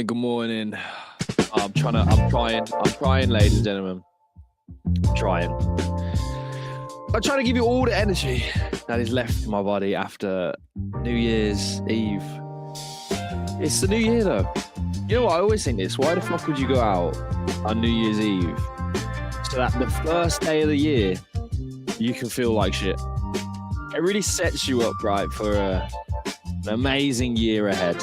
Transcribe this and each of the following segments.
Good morning. I'm trying, ladies and gentlemen. I'm trying to give you all the energy that is left in my body after New Year's Eve. It's the new year, though. You know what? I always think this. Why the fuck would you go out on New Year's Eve so that the first day of the year you can feel like shit? It really sets you up, right, for an amazing year ahead.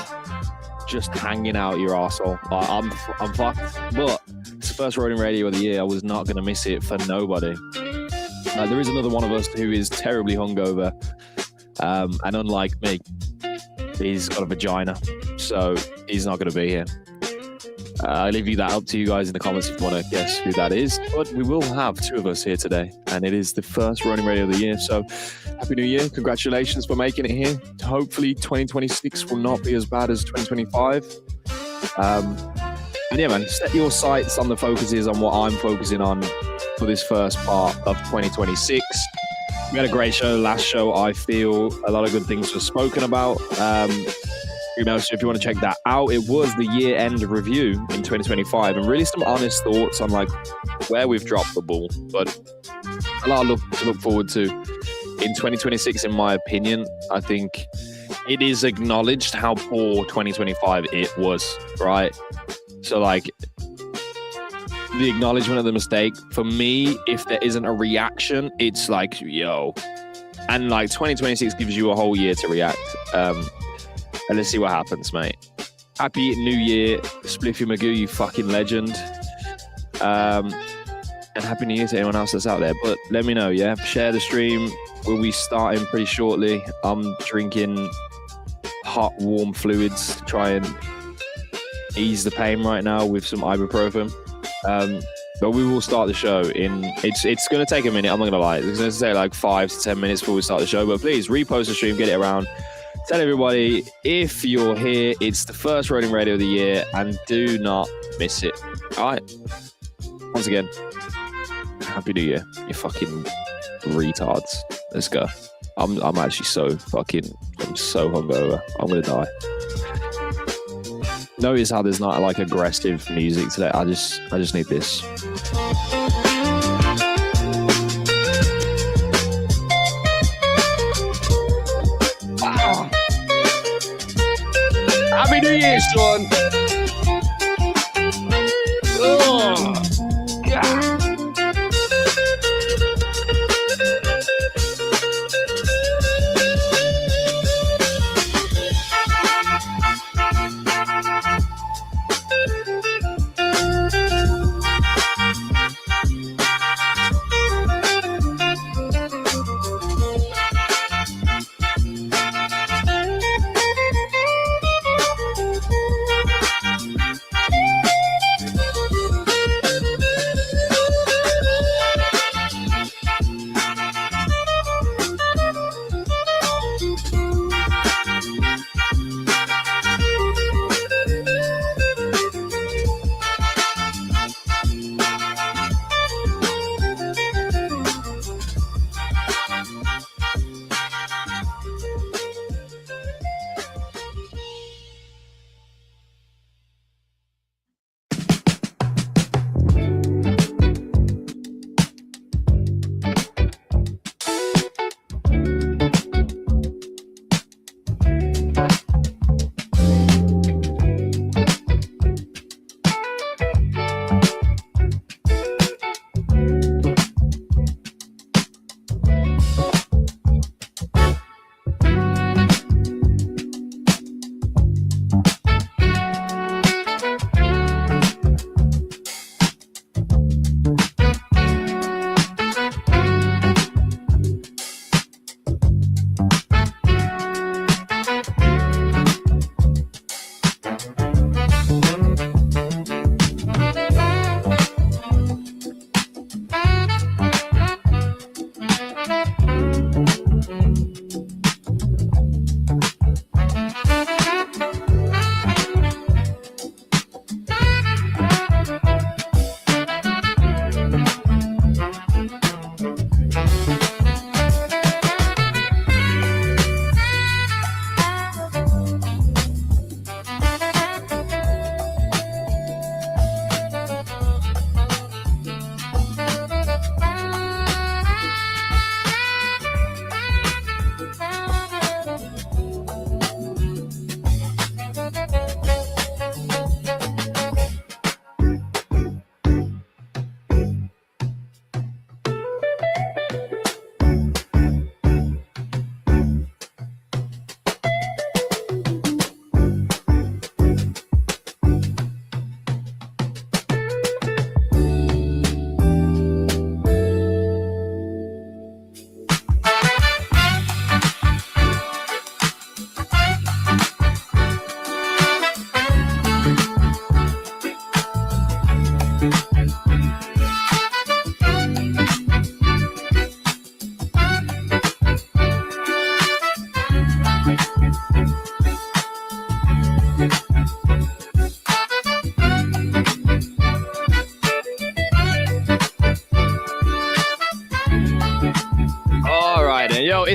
Just hanging out your arsehole. I'm fucked, but it's the first Ronin Radio of the year. I was not going to miss it for nobody. There is another one of us who is terribly hungover, and unlike me, he's got a vagina, so he's not going to be here. I leave you that up to you guys in the comments if you want to guess who that is, but we will have two of us here today, and it is the first Ronin Radio of the year, so Happy New Year. Congratulations for making it here. Hopefully 2026 will not be as bad as 2025. And yeah, man, set your sights on the focuses on what I'm focusing on for this first part of 2026. We had a great show. Last show, I feel a lot of good things were spoken about. So if you want to check that out, it was the year-end review in 2025 and really some honest thoughts on like where we've dropped the ball. But a lot to look forward to in 2026, in my opinion. I think it is acknowledged how poor 2025 it was, right? So like the acknowledgement of the mistake, for me, if there isn't a reaction, it's like, yo. And like 2026 gives you a whole year to react. And let's see what happens, mate. Happy New Year, Spliffy Magoo, you fucking legend. And Happy New Year to anyone else that's out there. But let me know, yeah? Share the stream. We'll be starting pretty shortly. I'm drinking hot, warm fluids to try and ease the pain right now with some ibuprofen. But we will start the show in... It's going to take a minute, I'm not going to lie. It's going to take like 5 to 10 minutes before we start the show. But please, repost the stream, get it around. Tell everybody, if you're here, it's the first Ronin Radio of the year, and do not miss it. All right. Once again, Happy New Year, you fucking retards. Let's go. I'm actually so hungover. I'm gonna die. Notice how there's not like aggressive music today. I just need this. Happy New Year, Sean. Oh, God.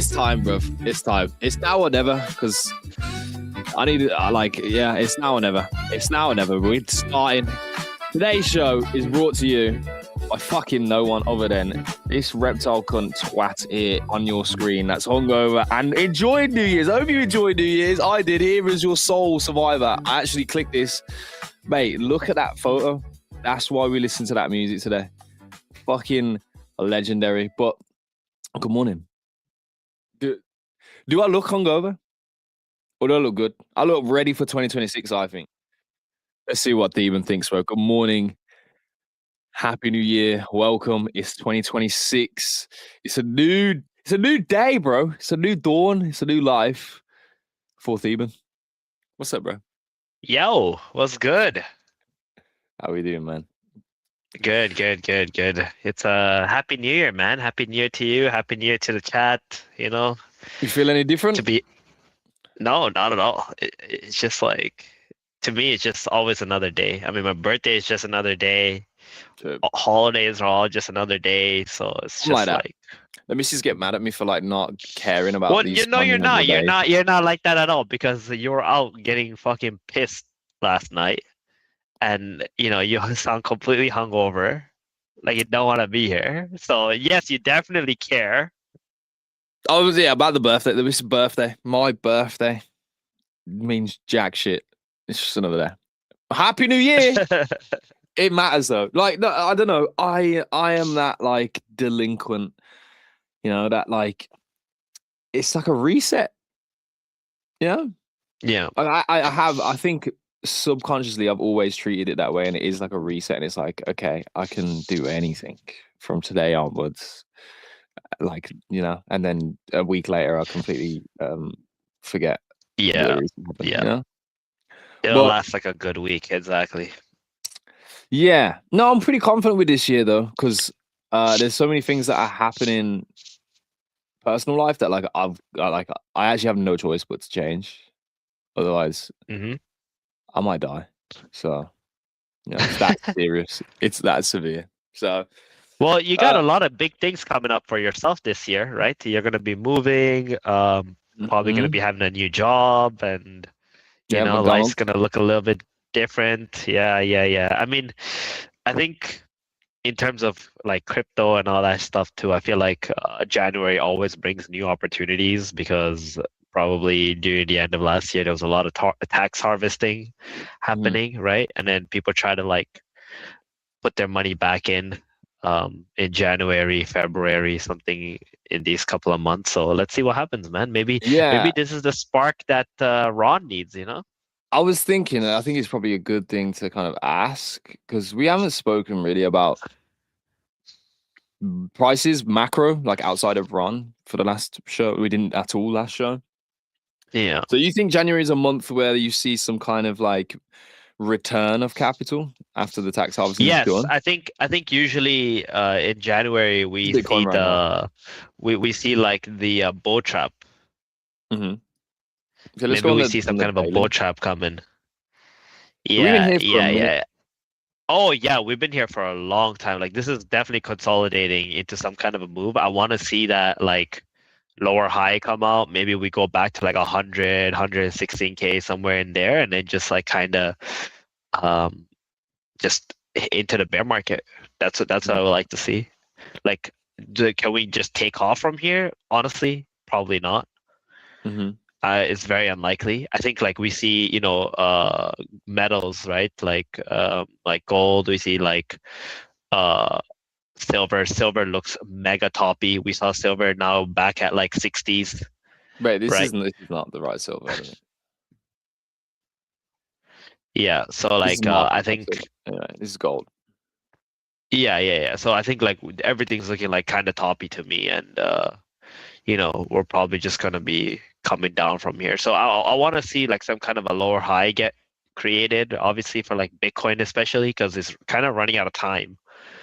It's time, bruv. It's time. It's now or never. Because I need yeah. It's now or never. It's now or never. We're starting. Today's show is brought to you by fucking no one other than this reptile cunt twat here on your screen that's hungover and enjoyed New Year's. I hope you enjoyed New Year's. I did. Here is your soul survivor. I actually clicked this. Mate, look at that photo. That's why we listen to that music today. Fucking legendary. But good morning. Do I look hungover? Or do I look good? I look ready for 2026, I think. Let's see what Theban thinks, bro. Good morning. Happy New Year. Welcome. It's 2026. It's a new day, bro. It's a new dawn. It's a new life for Theban. What's up, bro? Yo, what's good? How we doing, man? Good. It's a happy New Year, man. Happy New Year to you. Happy New Year to the chat. You know, You feel any different? No, not at all. It's just like, to me, it's just always another day. I mean, my birthday is just another day. Holidays are all just another day. So it's just like. Let me just get mad at me for like not caring about Well, these. you're not. You're not like that at all, because you were out getting fucking pissed last night, and you sound completely hungover, like you don't want to be here. So yes, you definitely care. Oh, yeah, about the birthday. There was a birthday. My birthday means jack shit. It's just another day. Happy New Year. It matters though. Like, no, I don't know. I am that like delinquent. That like it's like a reset. Yeah. I think subconsciously I've always treated it that way, and it is like a reset. And it's like, okay, I can do anything from today onwards. Like, and then a week later I completely forget. Yeah. It'll last like a good week, exactly. Yeah. No, I'm pretty confident with this year though, because there's so many things that are happening personal life that like I actually have no choice but to change. Otherwise, I might die. So, it's that serious. It's that severe. So, well, you got a lot of big things coming up for yourself this year, right? You're going to be moving, probably going to be having a new job, and life's going to look a little bit different. Yeah. I mean, I think in terms of like crypto and all that stuff too, I feel like January always brings new opportunities, because probably during the end of last year there was a lot of tax harvesting happening, right? And then people try to like put their money back in January, February, something in these couple of months. So let's see what happens, man. Maybe this is the spark that Ron needs, I was thinking, I think it's probably a good thing to kind of ask, because we haven't spoken really about prices macro, like outside of Ron, for the last show. We didn't at all last show. Yeah. So you think January is a month where you see some kind of like return of capital after the tax harvesting is done? I think usually in January we see we see like the bull trap. Okay, maybe we see some kind of a bull trap coming. Yeah. Oh yeah, we've been here for a long time. Like, this is definitely consolidating into some kind of a move. I want to see that like lower high come out. Maybe we go back to like 100, 116K, somewhere in there, and then just like kind of just into the bear market. That's what I would like to see. Like, can we just take off from here? Honestly, probably not. It's very unlikely. I think like we see, metals, right? Like gold. We see like silver. Silver looks mega toppy. We saw silver now back at like 60s. Wait, this is not the right silver. I think. Yeah. So like I think this is gold. Yeah. So I think like everything's looking like kind of toppy to me, and we're probably just gonna be coming down from here. So I want to see like some kind of a lower high get created, obviously for like Bitcoin especially, because it's kind of running out of time.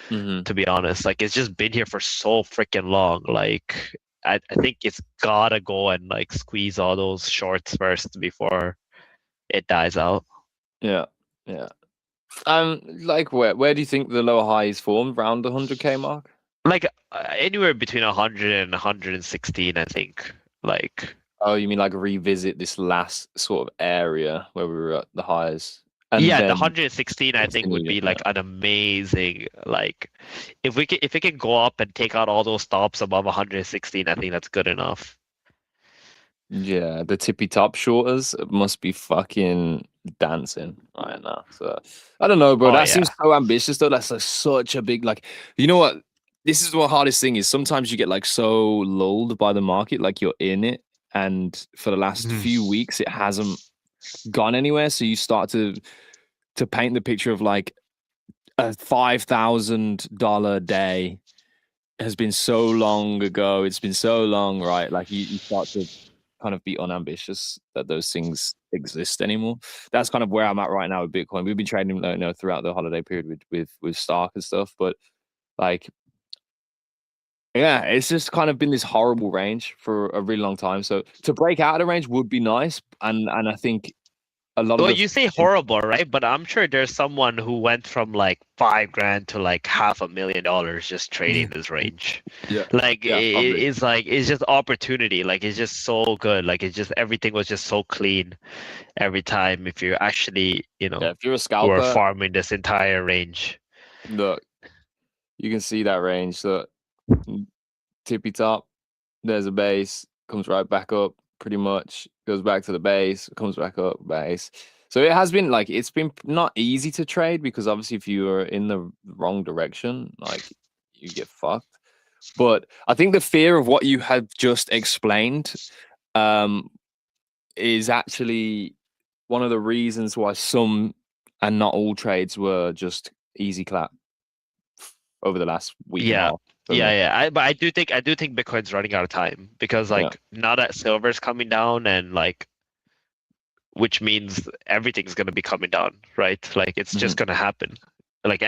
To be honest, like it's just been here for so freaking long. Like I think it's gotta go and like squeeze all those shorts first before it dies out. Yeah. Like where do you think the lower high is formed? Around the 100K mark? Like anywhere between 100 and 116, I think. Like Oh, you mean like revisit this last sort of area where we were at the highs, and yeah, the then 116 I think would continue? be Yeah. like an amazing like if we can go up and take out all those stops above 116, I think that's good enough. Yeah, the tippy top shorters must be fucking dancing right now. So I don't know, bro. Oh That yeah. seems so ambitious though. That's like such a big like you know what? This is what hardest thing is. Sometimes you get like so lulled by the market, like you're in it, and for the last Mhm. few weeks it hasn't gone anywhere. So you start to paint the picture of like a $5,000 day has been so long ago. It's been so long, right? Like you start to kind of be unambitious that those things exist anymore. That's kind of where I'm at right now with Bitcoin. We've been trading, throughout the holiday period with Stark and stuff, but like, yeah, it's just kind of been this horrible range for a really long time. So to break out of the range would be nice, and I think a lot of Well, the you say horrible, right? But I'm sure there's someone who went from like 5 grand to like $500,000 just trading this range. yeah, Like yeah, probably. it's just opportunity. Like it's just so good. Like it's just everything was just so clean every time if you actually, Yeah, if you're a were scalper, farming this entire range. look, you can see that range. So tippy top, there's a base, comes right back up, pretty much goes back to the base, comes back up, base. So it has been like it's been not easy to trade because obviously if you are in the wrong direction, like you get fucked. But I think the fear of what you have just explained um, is actually one of the reasons why some and not all trades were just easy clap over the last week and a Yeah. half for me. Yeah. But I do think Bitcoin's running out of time because Yeah. like now that silver's coming down and like which means everything's going to be coming down, right? Like it's Hmm. just going to happen. Like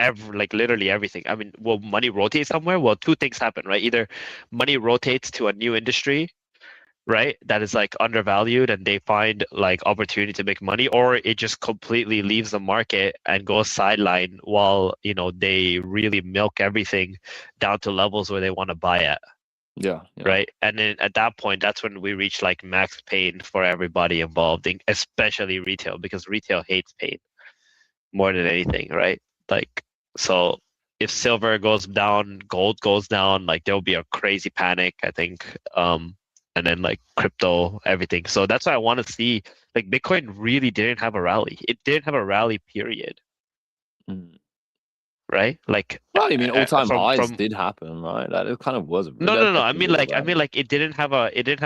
literally everything. I mean, will money rotate somewhere? Well, two things happen, right? Either money rotates to a new industry, right? That is like undervalued and they find like opportunity to make money, or it just completely leaves the market and goes sideline while, they really milk everything down to levels where they want to buy at. Yeah. Yeah. Right. And then at that point, that's when we reach like max pain for everybody involved, especially retail, because retail hates pain more than anything, right? Like, so if silver goes down, gold goes down, like there'll be a crazy panic, I think. And then like crypto, everything. So that's why I want to see like Bitcoin really didn't have a rally. It didn't have a rally, period. Mm. Right? Like Well, I mean, all-time highs from did happen, right? That it kind of was. no, That no, no. definitely was a I rally. mean like it didn't have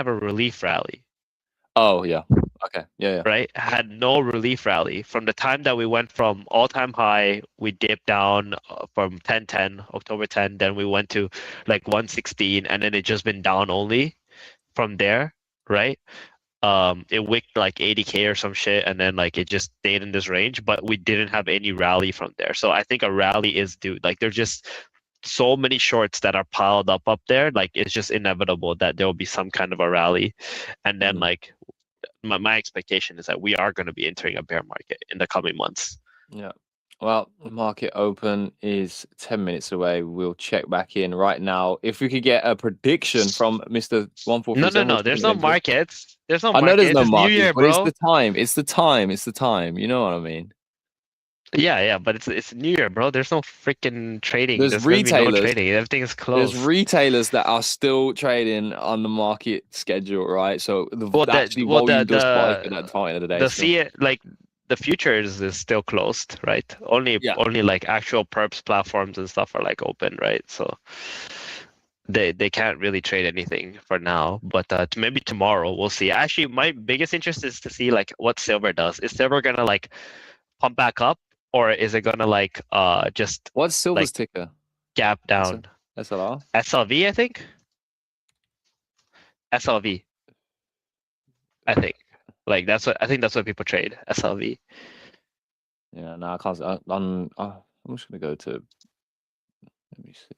a relief rally. Oh yeah. Okay. Yeah. Yeah. Right? Had no relief rally. From the time that we went from all-time high, we dipped down from 1010, October 10, then we went to like 116, and then it just been down only from there, right? It wicked like 80K or some shit, and then like it just stayed in this range, but we didn't have any rally from there. So I think a rally is due. Like there's just so many shorts that are piled up there. Like it's just inevitable that there will be some kind of a rally, and then Mhm. like my expectation is that we are going to be entering a bear market in the coming months. Yeah. Well, market open is 10 minutes away. We'll check back in right now. If we could get a prediction from Mr. No, no, 1437, no. what's There's going to no enter? markets. There's no I know there's markets. no It's New markets, Year, but it's the bro. time. It's the time. It's the time. You know what I mean? Yeah, yeah, but it's New Year, bro. There's no freaking trading. There's There's gonna be no retailers. trading. Everything is There's closed. retailers that are still trading on the market schedule, right? So the Well, actually volume does spike at that time of the day the still. see like the futures is still closed, right? Yeah. Only like actual perps platforms and stuff are like open, right? So they can't really trade anything for now, but maybe tomorrow we'll see. Actually, my biggest interest is to see like what silver does. Is silver gonna like pump back up, or is it gonna like just What's like Silver's ticker? gap S- down? SLR? SLV, I think. SLV, I think. Like I think that's what people trade. SLV. Yeah, no, I can't. I'm just gonna go to. Let me see.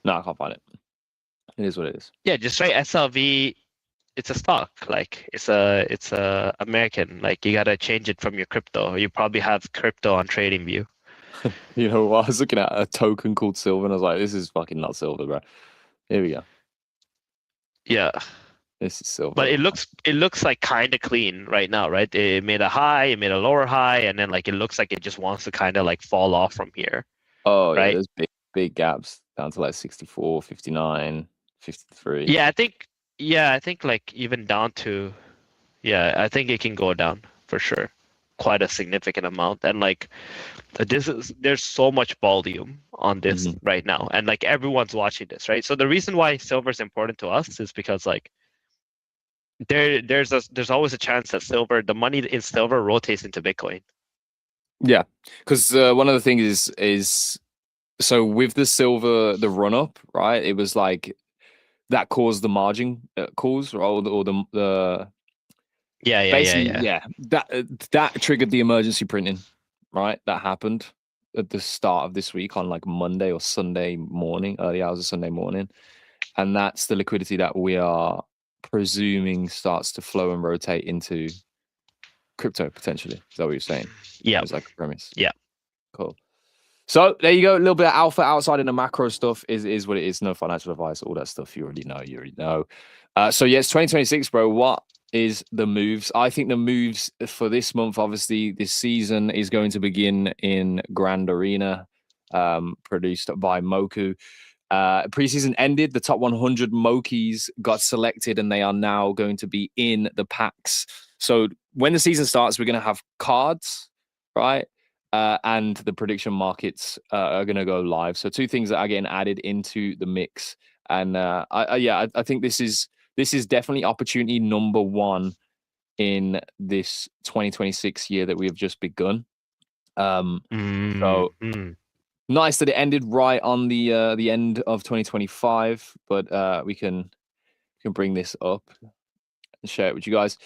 No, I can't find it. It is what it is. Yeah, just write SLV. It's a stock. Like it's a American. Like you gotta change it from your crypto. You probably have crypto on TradingView. You know, I was looking at a token called silver, and I was like, "This is fucking not silver, bro." Here we go. Yeah. This is But silver. it looks like kind of clean right now, right? It made a high, it made a lower high, and then like it looks like it just wants to kind of like fall off from here, Oh yeah, right? there's big gaps down to like 64, 59, 53. Yeah, I think like even down to I think it can go down for sure, quite a significant amount. And like there's so much volume on this Mhm. right now, and like everyone's watching this, right? So the reason why silver is important to us is because like there's always a chance that the money in silver rotates into Bitcoin. Yeah, because one of the things is so with the silver, the run up, right? It was like that caused the margin calls, or the Yeah, yeah, yeah, basically, yeah. yeah, that triggered the emergency printing, right? That happened at the start of this week on like Monday or Sunday morning, early hours of Sunday morning, and that's the liquidity that we are presuming starts to flow and rotate into crypto potentially. Is that what you're saying? Yeah, It's like a premise. yeah. Cool. So there you go. A little bit of alpha outside in the macro stuff is what it is. No financial advice, all that stuff. You already know. You already know. So yes, 2026, bro. What is the moves? I think the moves for this month, obviously, this season is going to begin in Grand Arena, produced by Moku. Preseason ended. The top 100 Mokis got selected, and they are now going to be in the packs. So when the season starts, we're going to have cards, right? And the prediction markets are going to go live. So two things that are getting added into the mix. And I think this is definitely opportunity number one in this 2026 year that we have just begun. So Mm. nice that it ended right on the end of 2025, but we can bring this up and share it with you guys.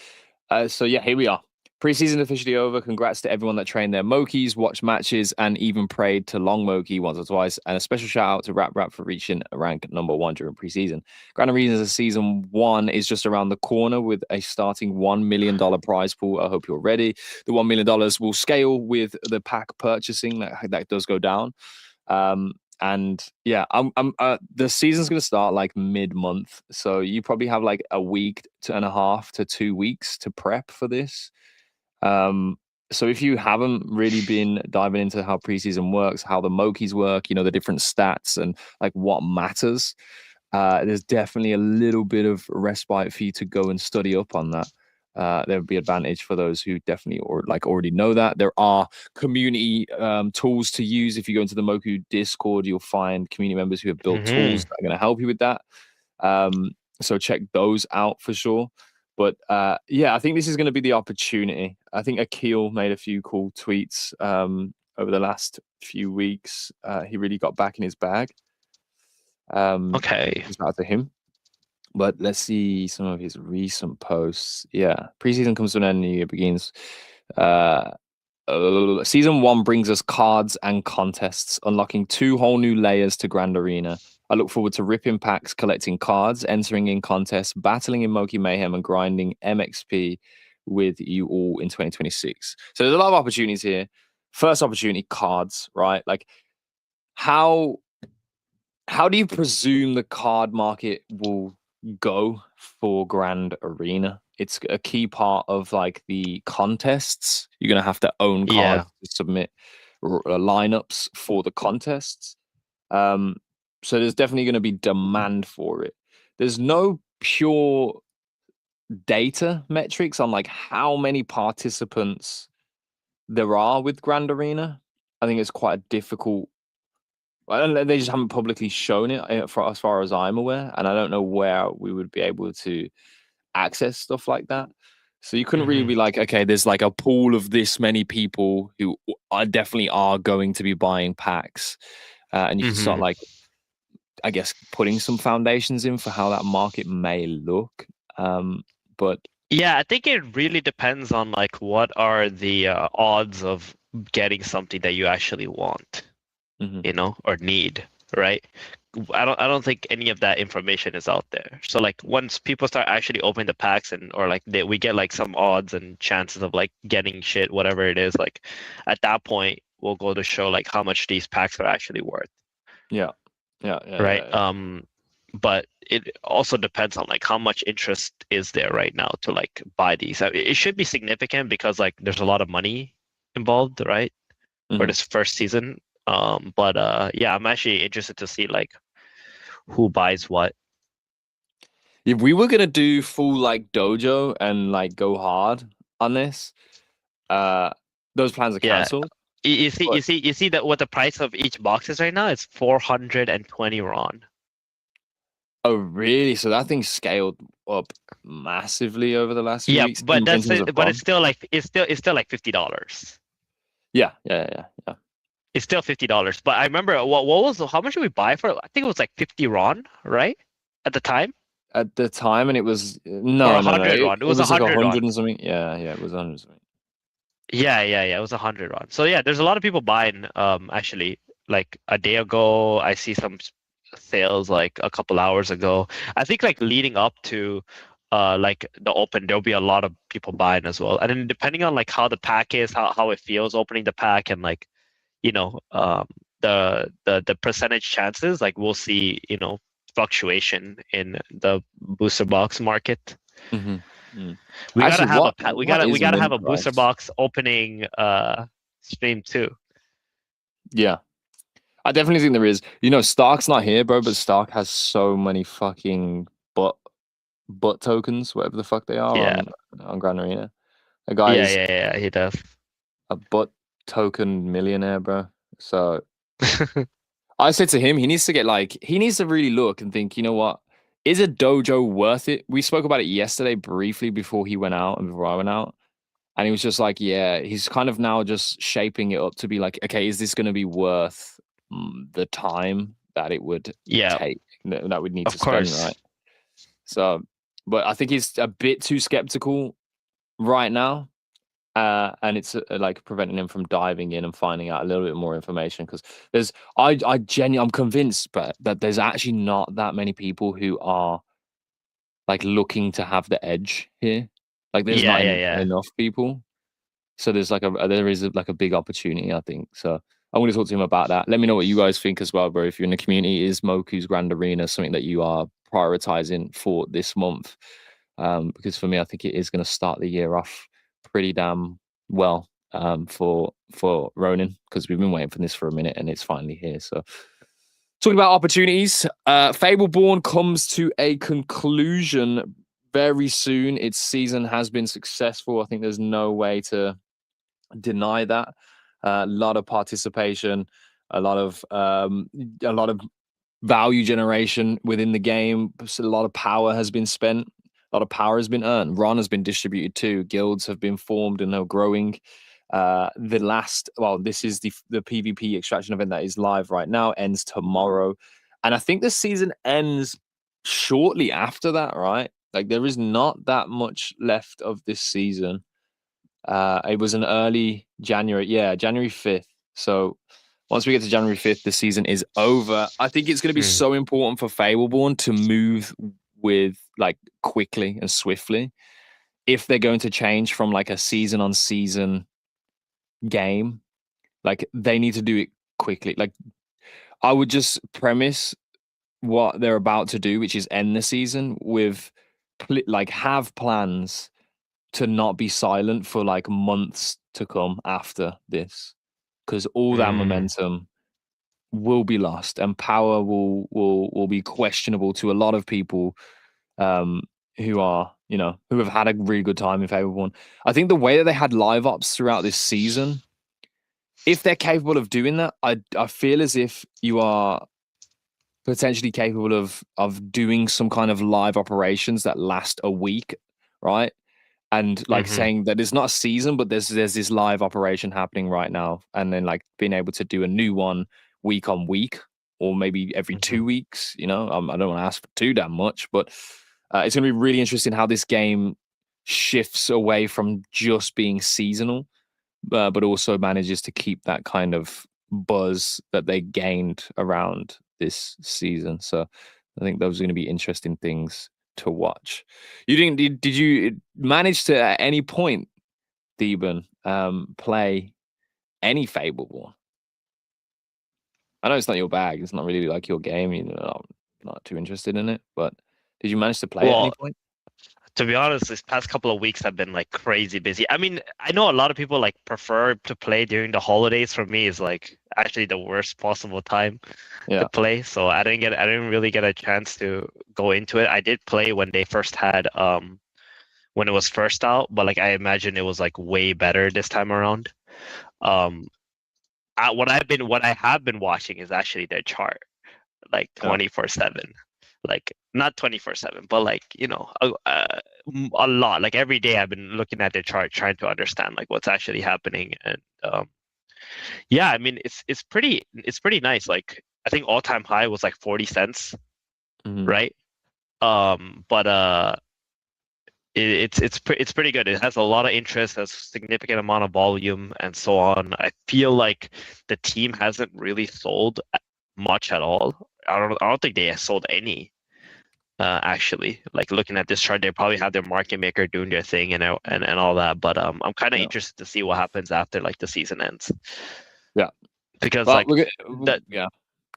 So yeah, here we are. Preseason officially over. Congrats to everyone that trained their Mokis, watched matches, and even prayed to Long Moki once or twice. And a special shout out to Rap Rap for reaching rank number one during preseason. Grand Arenas season one is just around the corner with a starting $1 million prize pool. I hope you're ready. The $1 million will scale with the pack purchasing that does go down. And yeah, the season's gonna start like mid-month, so you probably have like a week and a half to 2 weeks to prep for this. So if you haven't really been diving into how preseason works, how the Mokis work, the different stats and like what matters, there's definitely a little bit of respite for you to go and study up on that. There would be advantage for those who definitely already know that. There are community tools to use. If you go into the Moku Discord, you'll find community members who have built tools Hmm. that are going to help you with that. So check those out for sure. But yeah, I think this is going to be the opportunity. I think Akil made a few cool tweets over the last few weeks. He really got back in his bag. Okay. Shout out to him. But let's see some of his recent posts. Yeah, preseason comes to an end, new year begins. Uh, Season one brings us cards and contests, unlocking 2 whole new layers to Grand Arena. I look forward to ripping packs, collecting cards, entering in contests, battling in Moki Mayhem, and grinding MXP with you all in 2026. So there's a lot of opportunities here. First opportunity, cards, right? Like how do you presume the card market will go for Grand Arena? It's a key part of like the contests. You're gonna have to own Yeah. cards to submit lineups for the contests. Um, so there's definitely going to be demand for it. There's no pure data metrics on like how many participants there are with Grand Arena. I think it's quite a difficult. They just haven't publicly shown it for as far as I'm aware, and I don't know where we would be able to access stuff like that. So you couldn't really Hmm. be like, okay, there's like a pool of this many people who are definitely are going to be buying packs, and you can start Hmm. like, I guess, putting some foundations in for how that market may look. But Yeah, I think it really depends on like what are the odds of getting something that you actually want, mhm. or need, right? I don't think any of that information is out there. So like once people start actually opening the packs or like we get like some odds and chances of like getting shit, whatever it is, like at that point, will go to show like how much these packs are actually worth. Yeah. Right. Yeah. But it also depends on like how much interest is there right now to like buy these. I mean, it should be significant because like there's a lot of money involved, right? For Mhm. this first season. But yeah, I'm actually interested to see like who buys what. If we were gonna do full like dojo and like go hard on this, uh, those plans are Yeah. cancelled. You But see that what the price of each box is right now? It's 420 RON. oh, really? So that thing scaled up massively over the last few Yeah, weeks but in that's terms of it. But it's ROM. still like it's still like $50. Yeah. It's still $50. But I remember what was how much did we buy for it? I think it was like 50 RON, right? At the time? At the time, and it was Or no. 100 It, RON. It it was was like 100 RON. 100 and something. Yeah, it was 100 and something. Yeah. It was 100 RON. So yeah, there's a lot of people buying actually like a day ago. I see some sales like a couple hours ago. I think like leading up to like the open, there'll be a lot of people buying as well. And then depending on like how the pack is, how it feels opening the pack and like, you know, the percentage chances, like we'll see, fluctuation in the booster box market. Hmm. Mm. We gotta Actually, have a what we is gotta have mint a booster price? box opening stream too. Yeah, I definitely think there is. Stark's not here, bro, but Stark has so many fucking butt tokens, whatever the fuck they are Yeah. on Grand Arena. The guy Yeah, is yeah, yeah, he does. a butt token millionaire, bro. So I said to him, he needs to really look and think, you know what? Is a dojo worth it? We spoke about it yesterday briefly before he went out and before I went out. And he was just like, yeah, he's kind of now just shaping it up to be like, okay, is this going to be worth the time that it would Yeah, take, that we'd need to of spend, course. right? So, but I think he's a bit too skeptical right now. And it's like preventing him from diving in and finding out a little bit more information because I'm convinced, but that there's actually not that many people who are like looking to have the edge here. Like, there's Yeah, not yeah, yeah. enough people. So there is like a big opportunity, I think. So I'm going to talk to him about that. Let me know what you guys think as well, bro. If you're in the community, is Moku's Grand Arena something that you are prioritizing for this month? Because for me, I think it is going to start the year off pretty damn well for Ronin because we've been waiting for this for a minute and it's finally here. So talking about opportunities, Fableborn comes to a conclusion very soon. Its season has been successful. I think there's no way to deny that. A lot of participation, a lot of value generation within the game. A lot of power has been spent. A lot of power has been earned. Ron has been distributed too. Guilds have been formed and are growing. This is the PvP extraction event that is live right now. Ends tomorrow, and I think the season ends shortly after that. Right, like there is not that much left of this season. It was an early January, yeah, January 5th. So once we get to January 5th, the season is over. I think it's going to be Hmm. so important for Fableborn to move with like quickly and swiftly if they're going to change from like a season on season game. Like they need to do it quickly. Like I would just premise what they're about to do, which is end the season with like have plans to not be silent for like months to come after this because all that Hmm. momentum will be lost and power will be questionable to a lot of people um who have had a really good time in favor of one. I think the way that they had live ops throughout this season, if they're capable of doing that, I feel as if you are potentially capable of doing some kind of live operations that last a week, right? And like Hmm. saying that it's not a season, but there's this live operation happening right now, and then like being able to do a new one week on week, or maybe every Hmm. 2 weeks. I don't want to ask for too damn much, but it's going to be really interesting how this game shifts away from just being seasonal, but also manages to keep that kind of buzz that they gained around this season. So I think those are going to be interesting things to watch. You didn't? Did you manage to at any point, Deben, play any Fableborn? I know it's not your bag. It's not really like your game. You know, I'm not too interested in it. But did you manage to play at any Well, point? to be honest, this past couple of weeks have been like crazy busy. I mean, I know a lot of people like prefer to play during the holidays. For me, is like actually the worst possible time Yeah. to play. So I didn't really get a chance to go into it. I did play when they first had when it was first out, but like I imagine it was like way better this time around. Um, what I have been watching is actually their chart, like 24/7, like not 24/7, but like a lot. Like every day, I've been looking at their chart, trying to understand like what's actually happening, and yeah, I mean it's pretty nice. Like I think all time high was like 40 cents, Mm-hmm. right? But it's pretty good. It has a lot of interest, has significant amount of volume, and so on. I feel like the team hasn't really sold much at all. I don't think they have sold any. Actually, like looking at this chart, they probably have their market maker doing their thing and all that. But I'm kind of Yeah. interested to see what happens after like the season ends. Yeah. Because Well, like that yeah.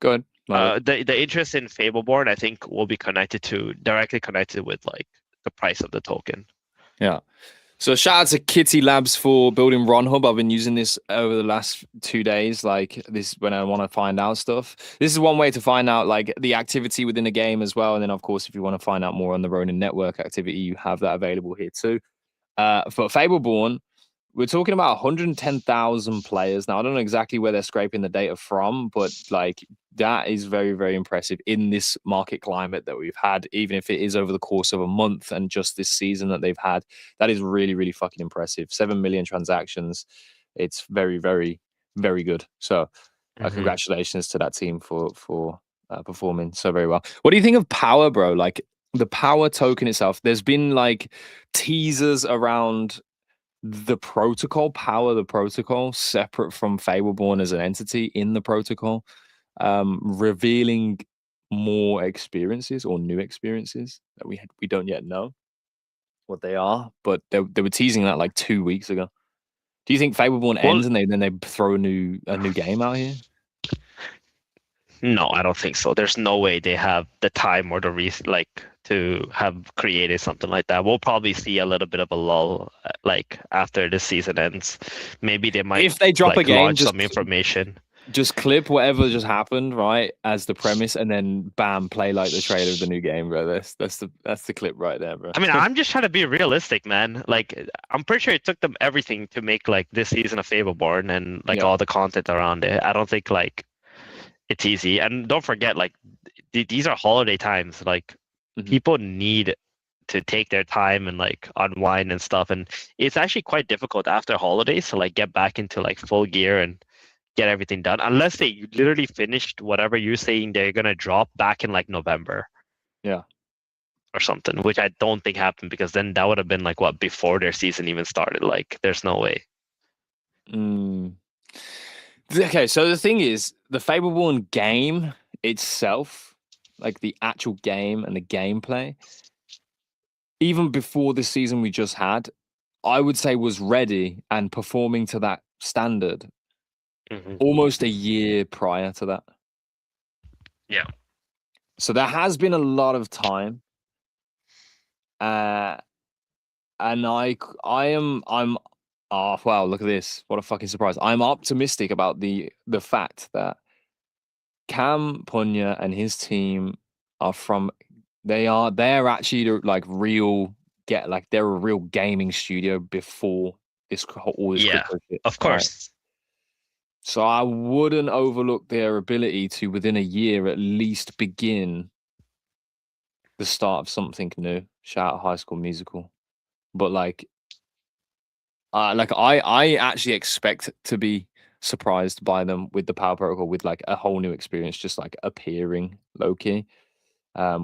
Go ahead. the interest in Fableborn, I think, will be directly connected with like the price of the token. Yeah. So shout out to Kitty Labs for building Ron Hub. I've been using this over the last 2 days. Like this when I want to find out stuff. This is one way to find out like the activity within the game as well. And then of course, if you want to find out more on the Ronin network activity, you have that available here too. For Fableborn, we're talking about 110,000 players. Now, I don't know exactly where they're scraping the data from, but like that is very, very impressive in this market climate that we've had, even if it is over the course of a month and just this season that they've had. That is really, really fucking impressive. 7 million transactions. It's very, very, very good. So, congratulations to that team for performing so very well. What do you think of Power, bro? Like the Power token itself, there's been like teasers around the protocol, Power the protocol, separate from Fableborn as an entity in the protocol, revealing more experiences or new experiences that we don't yet know what they are, but they were teasing that like 2 weeks ago. Do you think Fableborn Well, ends and they throw a new game out here? no, I don't think so. There's no way they have the time or the reason, like, to have created something like that. We'll probably see a little bit of a lull, like after the season ends. Maybe they might If they drop a like game, launch some information. just clip whatever just happened, right, as the premise, and then bam, play like the trailer of the new game, bro. That's the clip right there, bro. I mean, I'm just trying to be realistic, man. Like, I'm pretty sure it took them everything to make like this season of Fableborn and like Yeah. all the content around it. I don't think like it's easy. And don't forget, like these are holiday times. Like people need to take their time and like unwind and stuff. And it's actually quite difficult after holidays to like get back into like full gear and get everything done, unless they literally finished whatever you're saying they're gonna drop back in like November. Yeah. Or something, which I don't think happened, because then that would have been like what, before their season even started. Like, there's no way. Okay, so the thing is, the Fableborn game itself, like the actual game and the gameplay, even before the season we just had, I would say was ready and performing to that standard almost a year prior to that. Yeah. So there has been a lot of time. And I'm oh wow, look at this. What a fucking surprise. I'm optimistic about the fact that Cam Punya and his team are from they're actually like real they're a real gaming studio before all this Yeah, crypto shit, of right? course. So I wouldn't overlook their ability to within a year at least begin the start of something new. Shout out High School Musical. But I actually expect to be surprised by them with the Power Protocol with like a whole new experience just like appearing low key.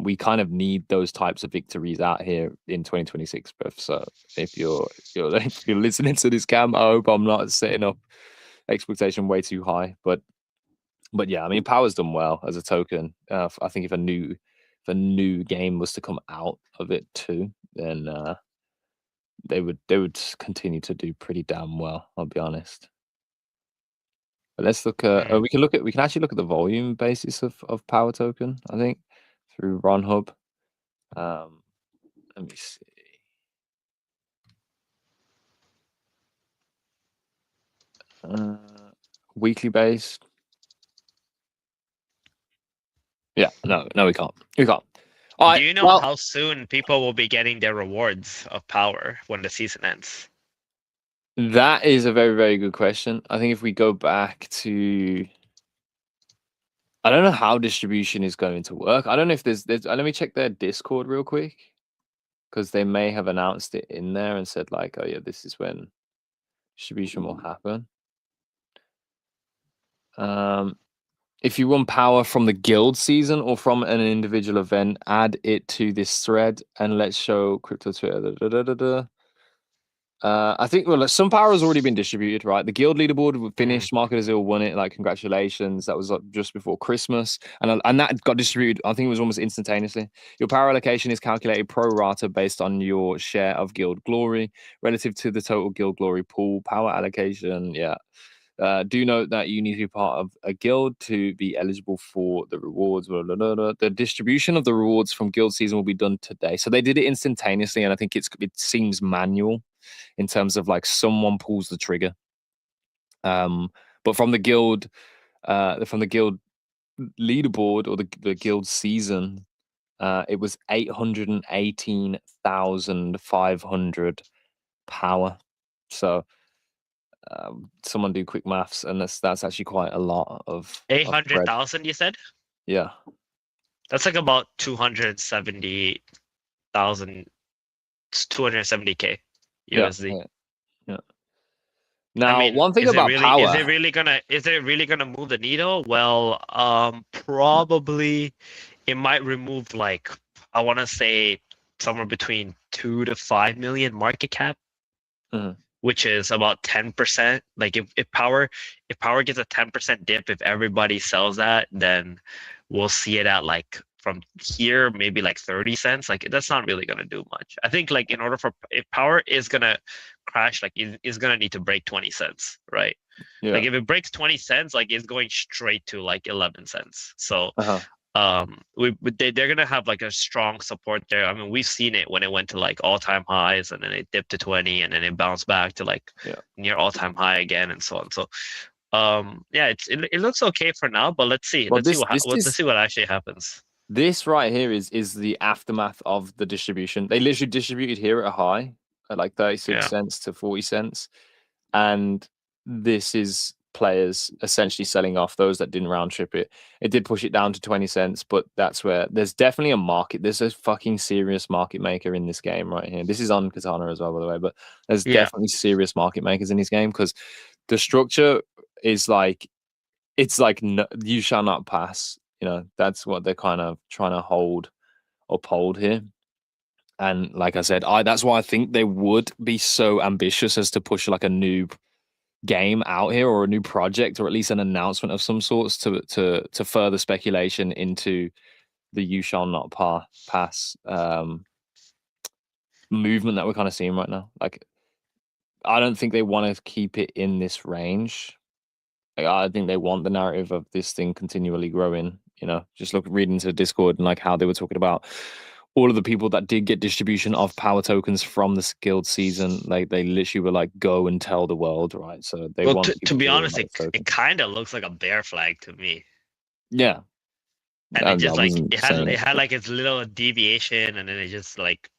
We kind of need those types of victories out here in 2026, Beth. So if you're if you're listening to this, Cam, I hope I'm not setting up expectation way too high. But yeah, I mean, Power's done well as a token. I think if a new game was to come out of it too, then they would continue to do pretty damn well. I'll be honest. But let's look at. We can actually look at the volume basis of Power Token. I think through Ron Hub. Let me see. Weekly based. Yeah, no, we can't. We can't. All right, Do you know how soon people will be getting their rewards of power when the season ends? That is a very, very good question. I think if we go back to, I don't know how distribution is going to work. I don't know if there's let me check their Discord real quick, because they may have announced it in there and said like, oh yeah, this is when distribution will happen. If you want power from the guild season or from an individual event, add it to this thread and let's show crypto Twitter. I think some power has already been distributed, right? The guild leaderboard finished. Market Azil won it. Like, congratulations! That was just before Christmas, and that got distributed. I think it was almost instantaneously. Your power allocation is calculated pro rata based on your share of guild glory relative to the total guild glory pool. Power allocation, yeah. Do note that you need to be part of a guild to be eligible for the rewards. Blah, blah, blah, blah. The distribution of the rewards from guild season will be done today. So they did it instantaneously, and I think it seems manual in terms of like someone pulls the trigger. But from the guild leaderboard or the guild season, it was 818,500 power. So someone do quick maths, and that's actually quite a lot of 800,000. You said? Yeah, that's like about 270,000, 270K USD. Yeah. Now, I mean, one thing about power, is it really gonna move the needle? Well, probably it might remove, like, I want to say somewhere between 2 to 5 million market cap. Which is about 10%. Like, if power gets a 10% dip, if everybody sells that, then we'll see it at, like, from here maybe like 30 cents. Like, that's not really gonna do much. I think, like, in order for, if power is gonna crash, like, it's gonna need to break 20 cents, right? Yeah. Like, if it breaks 20 cents, like, it's going straight to like 11 cents. So they're gonna have like a strong support there. I mean, we've seen it when it went to like all-time highs, and then it dipped to 20, and then it bounced back to like near all-time high again, and so on. So yeah, it looks okay for now, but let's see. Let's see what actually happens. This right here is the aftermath of the distribution. They literally distributed here at a high at like 36 cents to 40 cents, and this is players essentially selling off those that didn't round trip it. It did push it down to 20 cents, but that's where there's definitely a market. There's a fucking serious market maker in this game right here. This is on Katana as well, by the way, but there's definitely serious market makers in this game, because the structure is like, it's like, no, you shall not pass. You know, that's what they're kind of trying to uphold here. And like I said, that's why I think they would be so ambitious as to push like a new game out here, or a new project, or at least an announcement of some sorts to further speculation into the you shall not pass movement that we're kind of seeing right now. Like, I don't think they want to keep it in this range. Like, I think they want the narrative of this thing continually growing. You know, just read into Discord and like how they were talking about all of the people that did get distribution of power tokens from the guild season. Like, they literally were like, go and tell the world, right? So they want to be honest, it kind of looks like a bear flag to me. Yeah. And it just like it had like its little deviation, and then it just like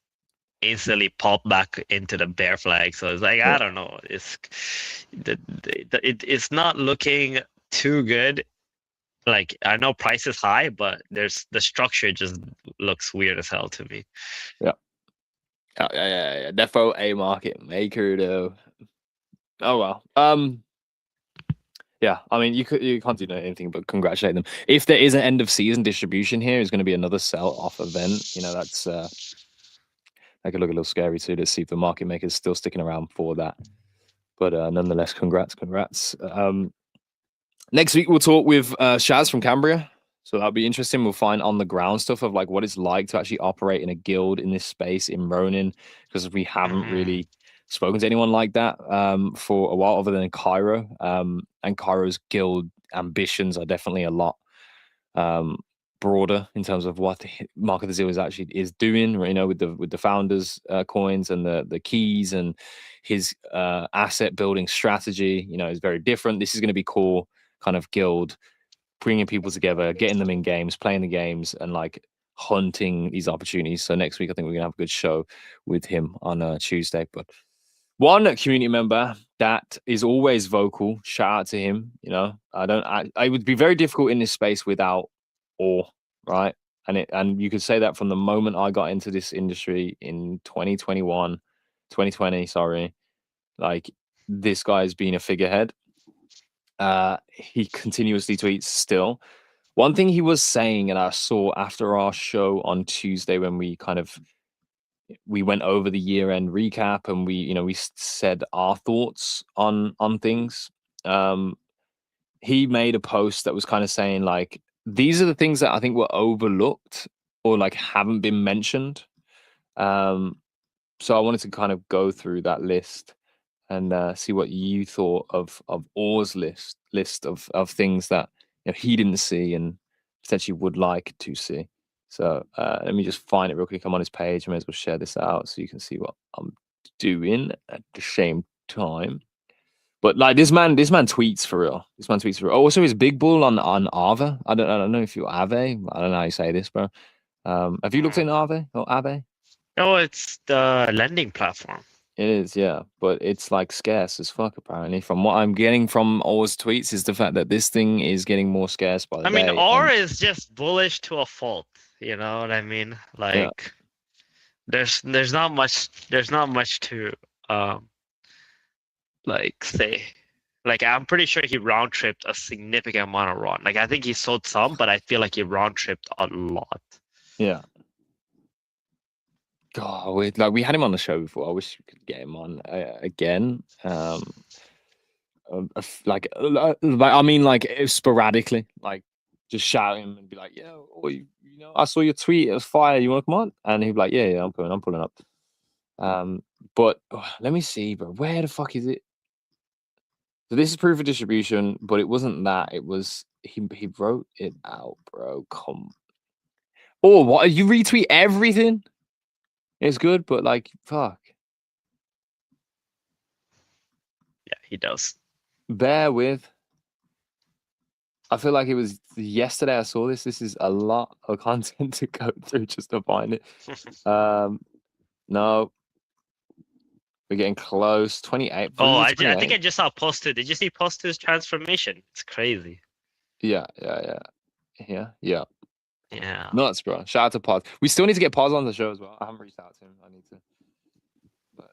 instantly popped back into the bear flag. So it's like, I don't know, it's not looking too good. Like, I know price is high, but the structure just looks weird as hell to me. Yeah. Defo a market maker though. Oh well. Yeah, I mean, you can't do anything but congratulate them. If there is an end of season distribution here, it's going to be another sell off event. You know, that's that could look a little scary too, to see if the market maker is still sticking around for that. But nonetheless, congrats. Next week we'll talk with Shaz from Cambria, so that'll be interesting. We'll find on the ground stuff of like what it's like to actually operate in a guild in this space in Ronin, because we haven't really spoken to anyone like that for a while, other than Cairo. And Cairo's guild ambitions are definitely a lot broader in terms of what Mark of the Zeal is doing. You know, with the founders coins and the keys and his asset building strategy. You know, is very different. This is going to be core kind of guild, bringing people together, getting them in games, playing the games, and like hunting these opportunities. So next week, I think we're gonna have a good show with him on Tuesday. But one community member that is always vocal, shout out to him. You know, I would be very difficult in this space without awe, right? And you could say that from the moment I got into this industry in 2020, sorry. Like, this guy's been a figurehead. He continuously tweets still. One thing he was saying, and I saw after our show on Tuesday when we went over the year-end recap and we said our thoughts on things. He made a post that was kind of saying like, these are the things that I think were overlooked or like haven't been mentioned. So I wanted to kind of go through that list and see what you thought of Orr's list of things that he didn't see and potentially would like to see. So let me just find it real quick. I'm on his page. I may as well share this out so you can see what I'm doing at the same time. But like this man tweets for real. This man tweets for real. Oh, also his big bull on Aave. I don't know if you're Aave. I don't know how you say this, bro. Have you looked into Aave or Aave? No, it's the lending platform. It is, yeah, but it's like scarce as fuck. Apparently, from what I'm getting from Orr's tweets, is the fact that this thing is getting more scarce by the I mean, day. Orr is just bullish to a fault. You know what I mean? Like, there's not much to like say. Like, I'm pretty sure he round tripped a significant amount of Ron. Like, I think he sold some, but I feel like he round tripped a lot. Yeah. God, we had him on the show before. I wish we could get him on again. I mean, like sporadically, like just shout him and be like, "Yeah, or I saw your tweet. It was fire. You want to come on?" And he'd be like, "Yeah, I'm coming. I'm pulling up." But let me see, bro. Where the fuck is it? So this is proof of distribution, but it wasn't that. It was he wrote it out, bro. Come. Oh, what? You retweet everything? It's good, but like, fuck. Yeah, he does. Bear with. I feel like it was yesterday I saw this. This is a lot of content to go through just to find it. No. We're getting close. 28. Oh, I think I just saw posted. Did you see posted transformation? It's crazy. Yeah. Yeah. Nuts, bro. Shout out to Paz. We still need to get Paz on the show as well. I haven't reached out to him. I need to. But,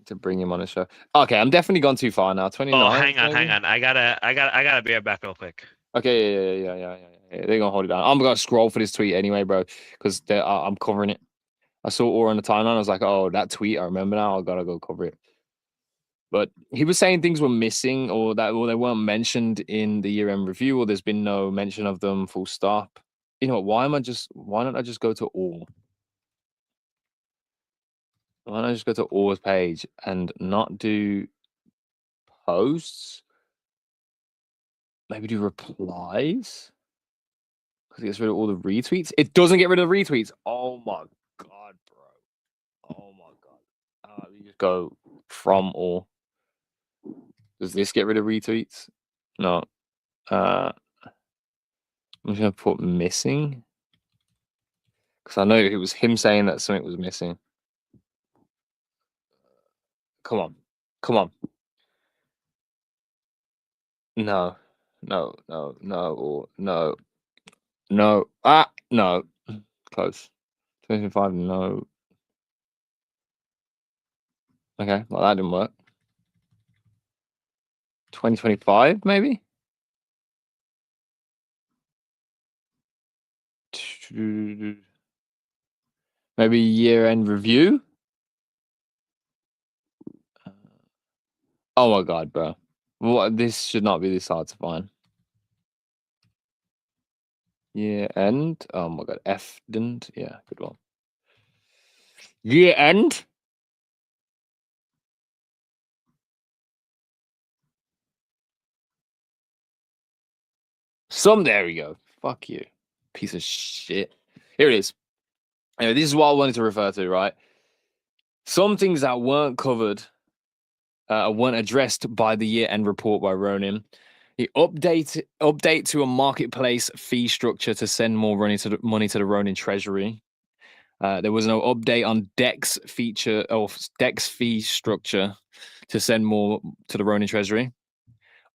to bring him on the show. Okay, I'm definitely gone too far now. 29. Oh, hang on. I gotta be right back real quick. Okay, yeah. They're gonna hold it down. I'm gonna scroll for this tweet anyway, bro, because I'm covering it. I saw Aura on the timeline. I was like, oh, that tweet. I remember now. I gotta go cover it. But he was saying things were missing, or they weren't mentioned in the year-end review, or there's been no mention of them. Full stop. You know what? Why don't I just go to Aura? Why don't I just go to Aura's page and not do posts? Maybe do replies? Because it gets rid of all the retweets. It doesn't get rid of retweets. Oh my god, bro. Oh my god. You just go from or. Does this get rid of retweets? No. I'm just gonna put missing. Because I know it was him saying that something was missing. Come on. No. Or no. No. No. Close. 2025, no. Okay, well that didn't work. 2025, maybe? Maybe year-end review? Oh my god, bro. What? This should not be this hard to find. Year-end? Oh my god, F didn't? Yeah, good one. Year-end? There we go. Fuck you, piece of shit. Here it is. Anyway, this is what I wanted to refer to, right? Some things that weren't covered, weren't addressed by the year-end report by Ronin. The update to a marketplace fee structure to send more money to the Ronin treasury. There was no update on Dex feature or Dex fee structure to send more to the Ronin treasury.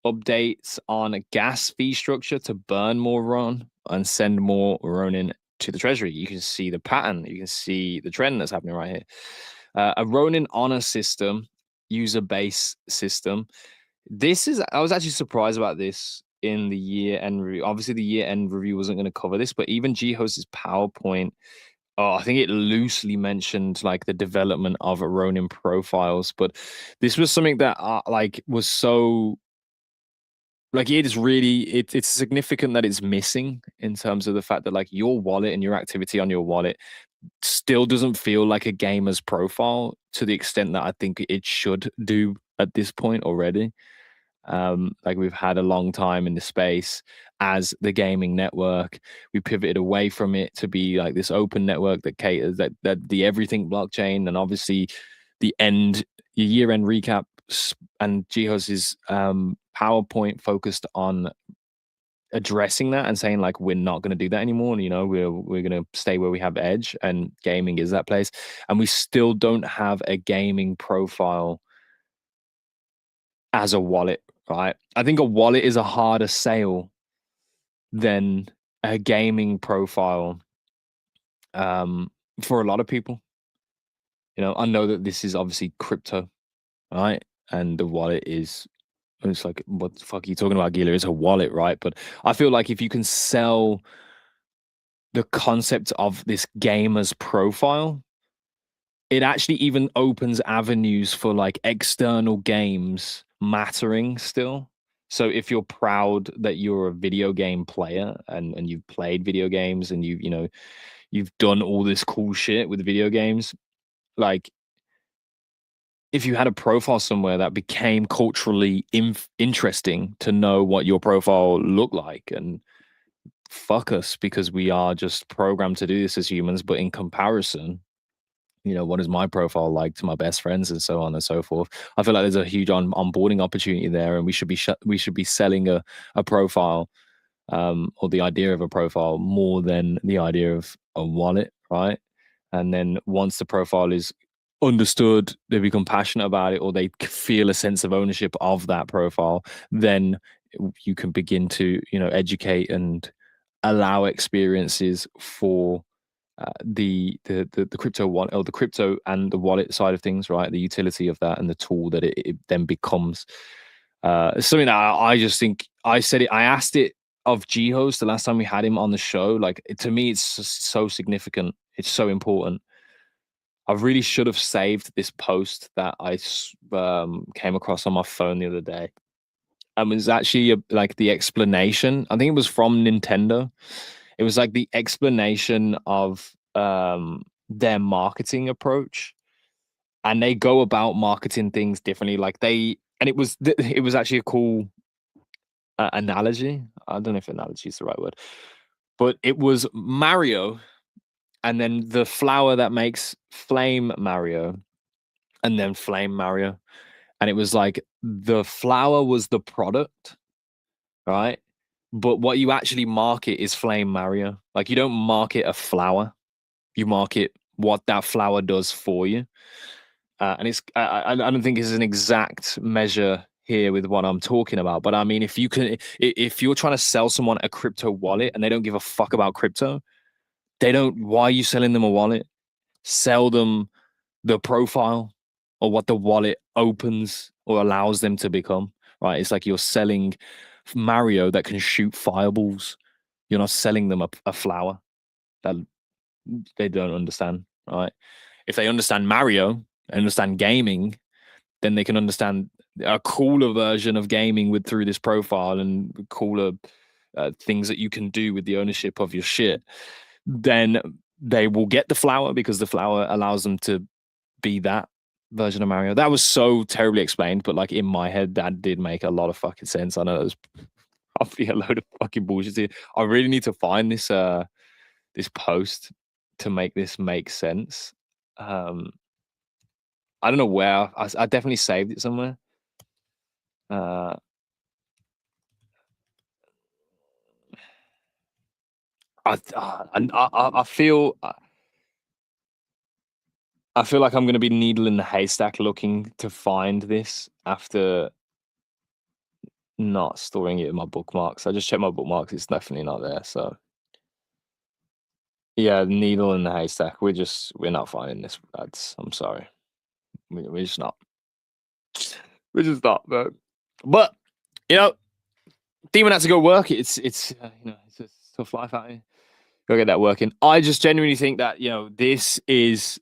Updates on a gas fee structure to burn more Ron and send more Ronin to the treasury. You can see the pattern. You can see the trend that's happening right here. A Ronin honor system, user base system. I was actually surprised about this in the year end review. Obviously, the year end review wasn't going to cover this, but even G-Host's PowerPoint, I think it loosely mentioned like the development of Ronin profiles, but this was something that like was so like it is really it's significant that it's missing in terms of the fact that like your wallet and your activity on your wallet still doesn't feel like a gamer's profile to the extent that I think it should do at this point already. Like we've had a long time in the space as the gaming network. We pivoted away from it to be like this open network that caters that the everything blockchain, and obviously the year end recap and Gehos's PowerPoint focused on addressing that and saying like we're not going to do that anymore, and we're going to stay where we have edge, and gaming is that place, and we still don't have a gaming profile as a wallet, right? I think a wallet is a harder sale than a gaming profile for a lot of people. I know that this is obviously crypto, right? And the wallet it's like, what the fuck are you talking about, Gila? It's a wallet, right? But I feel like if you can sell the concept of this gamer's profile, it actually even opens avenues for like external games mattering still. So if you're proud that you're a video game player and you've played video games and you've done all this cool shit with video games, like if you had a profile somewhere that became culturally interesting to know what your profile looked like, and fuck us because we are just programmed to do this as humans, but in comparison, what is my profile like to my best friends and so on and so forth. I feel like there's a huge onboarding opportunity there, and we should be selling a profile, or the idea of a profile more than the idea of a wallet, right? And then once the profile is understood, they become passionate about it, or they feel a sense of ownership of that profile, then you can begin to educate and allow experiences for the crypto wallet, or the crypto and the wallet side of things, right? The utility of that and the tool that it then becomes. Something that I just think I asked it of G-Host the last time we had him on the show. Like to me, it's so significant. It's so important. I really should have saved this post that I came across on my phone the other day. And it was actually like the explanation. I think it was from Nintendo. It was like the explanation of their marketing approach, and they go about marketing things differently. Like it was actually a cool analogy. I don't know if analogy is the right word, but it was Mario, and then the flower that makes Flame Mario, and then Flame Mario, and it was like the flower was the product, right? But what you actually market is Flame Mario. Like you don't market a flower, you market what that flower does for you. And I don't think it's an exact measure here with what I'm talking about, but I mean, if you're trying to sell someone a crypto wallet and they don't give a fuck about crypto, why are you selling them a wallet? Sell them the profile or what the wallet opens or allows them to become, right? It's like you're selling Mario that can shoot fireballs. You're not selling them a flower that they don't understand, right? If they understand Mario, understand gaming, then they can understand a cooler version of gaming through this profile, and cooler things that you can do with the ownership of your shit. Then they will get the flower because the flower allows them to be that version of Mario. That was so terribly explained, but like in my head, that did make a lot of fucking sense. I know it was probably a load of fucking bullshit here. I really need to find this this post to make this make sense. I don't know where. I definitely saved it somewhere. I feel like I'm gonna be needle in the haystack looking to find this after not storing it in my bookmarks. I just checked my bookmarks; it's definitely not there. So yeah, needle in the haystack. We're not finding this. I'm sorry. We're just not. We're just not. But you know, Demon had to go work. It's it's a tough life out here. Go get that working. I just genuinely think that this is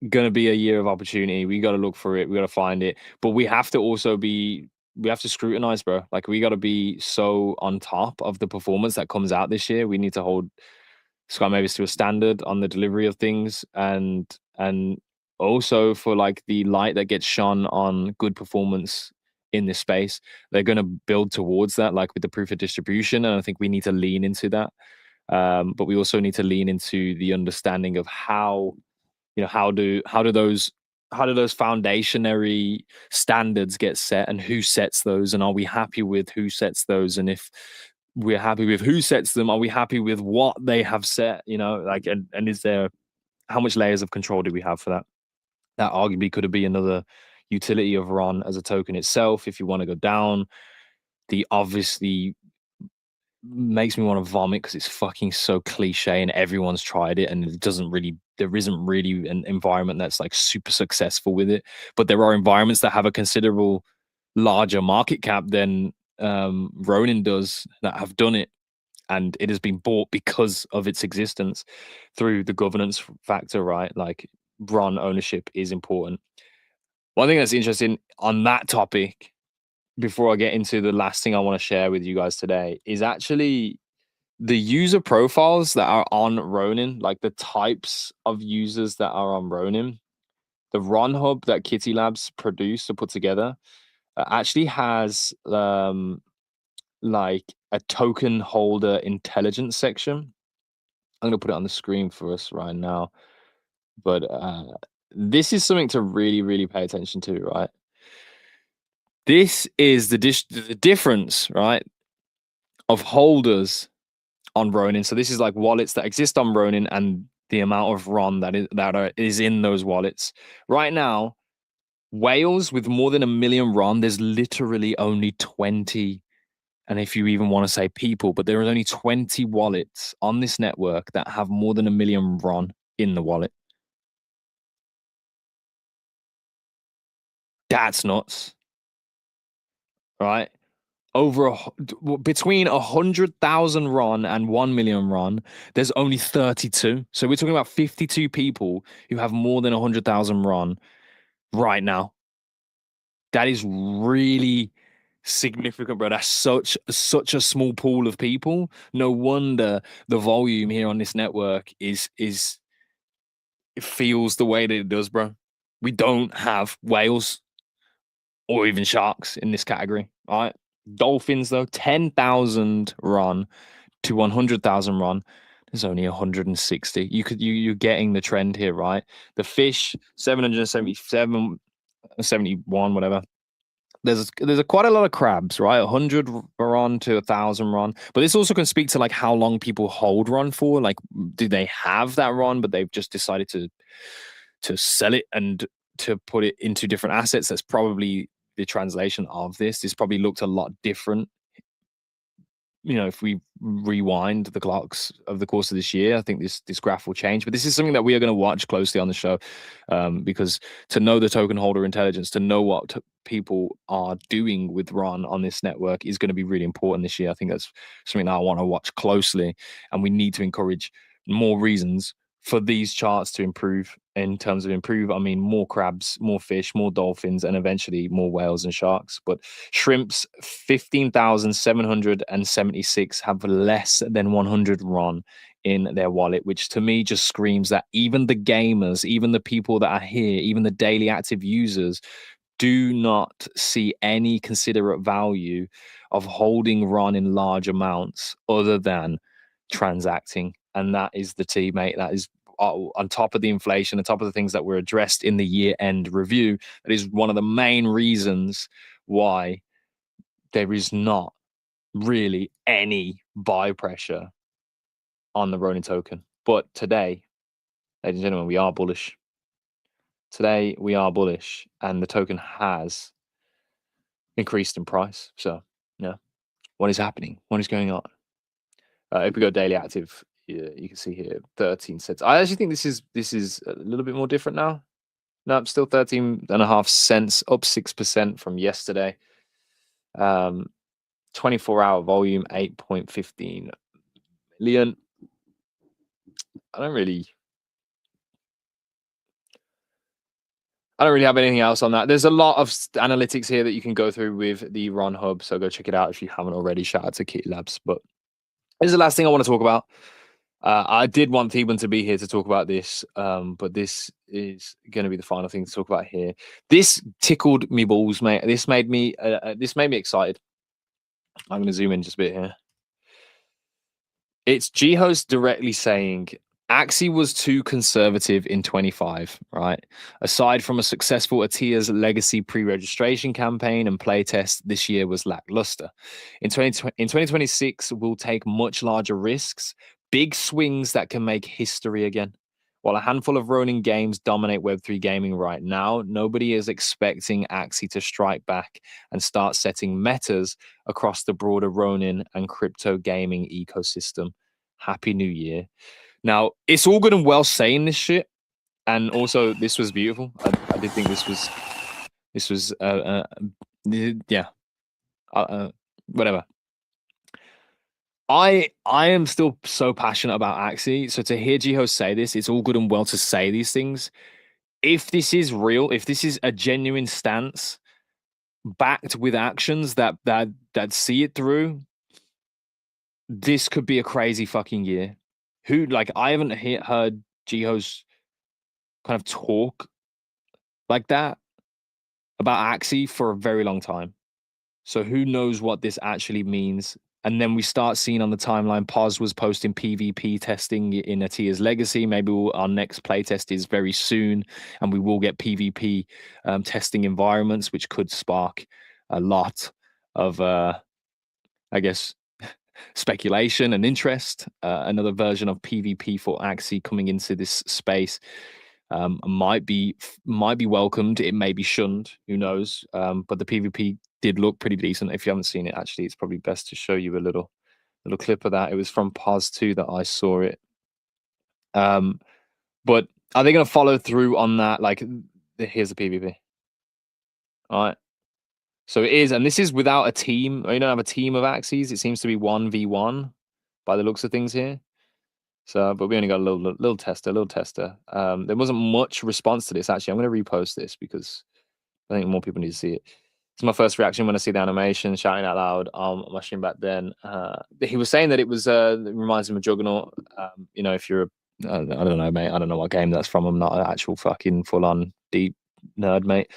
gonna be a year of opportunity. We got to look for it. We got to find it. But we have to also we have to scrutinize, bro. Like we got to be so on top of the performance that comes out this year. We need to hold Sky Mavis to a standard on the delivery of things, and also for like the light that gets shone on good performance in this space. They're going to build towards that, like with the proof of distribution, and I think we need to lean into that. But we also need to lean into the understanding of how how do those foundationary standards get set, and who sets those, and are we happy with who sets those? And if we're happy with who sets them, are we happy with what they have set? Like, and is there, how much layers of control do we have for that? That arguably could be another utility of Ron as a token itself. If you want to go down the obviously makes me want to vomit because it's fucking so cliche and everyone's tried it, and there isn't really an environment that's like super successful with it. But there are environments that have a considerable larger market cap than Ronin does, that have done it, and it has been bought because of its existence through the governance factor, right? Like, Ron ownership is important. One thing that's interesting on that topic, before I get into the last thing I want to share with you guys today, is actually the user profiles that are on Ronin, like the types of users that are on Ronin. The Ron Hub that Kitty Labs produced or put together actually has like a token holder intelligence section. I'm going to put it on the screen for us right now. But this is something to really, really pay attention to, right? This is the difference, right, of holders on Ronin. So this is like wallets that exist on Ronin and the amount of Ron that is in those wallets. Right now, whales with more than 1 million Ron, there's literally only 20. And if you even want to say people, but there are only 20 wallets on this network that have more than 1 million Ron in the wallet. That's nuts. Right? Between 100,000 Ron and 1 million Ron, there's only 32. So we're talking about 52 people who have more than 100,000 Ron right now. That is really significant, bro. That's such a small pool of people. No wonder the volume here on this network it feels the way that it does, bro. We don't have whales or even sharks in this category. All right. Dolphins, though, 10,000 Ron to 100,000 Ron. There's only 160. You're getting the trend here, right? The fish, 777, 71, whatever. There's quite a lot of crabs, right? 100 Ron to 1,000 Ron. But this also can speak to like how long people hold Ron for. Like, do they have that Ron, but they've just decided to sell it and to put it into different assets? That's probably the translation of this. This probably looked a lot different, if we rewind the clocks of the course of this year. I think this graph will change, but this is something that we are going to watch closely on the show, because to know the token holder intelligence, to know what people are doing with Ron on this network is going to be really important this year. I think that's something that I want to watch closely, and we need to encourage more reasons for these charts to improve. In terms of improve, I mean more crabs, more fish, more dolphins, and eventually more whales and sharks. But shrimps, 15,776 have less than 100 Ron in their wallet, which to me just screams that even the gamers, even the people that are here, even the daily active users do not see any considerate value of holding Ron in large amounts other than transacting. And that is the T, mate. That is on top of the inflation, on top of the things that were addressed in the year-end review. That is one of the main reasons why there is not really any buy pressure on the Ronin token. But today, ladies and gentlemen, we are bullish. Today, we are bullish, and the token has increased in price. So, yeah, what is happening? What is going on? If we go daily active, you can see here 13 cents. I actually think this is a little bit more different now. No, still 13.5 cents, up 6% from yesterday. 24-hour volume, 8.15 million. I don't really have anything else on that. There's a lot of analytics here that you can go through with the Ron Hub, so go check it out if you haven't already. Shout out to Kitty Labs. But this is the last thing I want to talk about. I did want Theban to be here to talk about this, but this is going to be the final thing to talk about here. This tickled me balls, mate. This made me excited. I'm going to zoom in just a bit here. It's G-Host directly saying Axie was too conservative in 25, right? Aside from a successful Atia's legacy pre-registration campaign and playtest, this year was lackluster. In 2026, we'll take much larger risks, big swings that can make history again. While a handful of Ronin games dominate Web3 gaming right now, nobody is expecting Axie to strike back and start setting metas across the broader Ronin and crypto gaming ecosystem. Happy New Year. Now, it's all good and well saying this shit, and also this was beautiful. I did think this was whatever. I am still so passionate about Axie, so to hear Jiho say this, it's all good and well to say these things. If this is real, if this is a genuine stance backed with actions that see it through, this could be a crazy fucking year. I haven't heard Jiho's kind of talk like that about Axie for a very long time. So who knows what this actually means? And then we start seeing on the timeline, Pos was posting PvP testing in Atia's legacy. Maybe our next playtest is very soon, and we will get PvP testing environments, which could spark a lot of, I guess, speculation and interest. Another version of PvP for Axie coming into this space might be welcomed. It may be shunned. Who knows? But the PvP did look pretty decent. If you haven't seen it, actually, it's probably best to show you a little clip of that. It was from Pos 2 that I saw it. But are they going to follow through on that? Like, here's the PvP. All right. So it is, and this is without a team. You don't have a team of Axies. It seems to be 1v1 by the looks of things here. So, but we only got a little tester. There wasn't much response to this. Actually, I'm going to repost this because I think more people need to see it. It's my first reaction when I see the animation, shouting out loud on my stream back then. He was saying that it reminds him of Juggernaut. If you're I don't know, mate. I don't know what game that's from. I'm not an actual fucking full-on deep nerd, mate.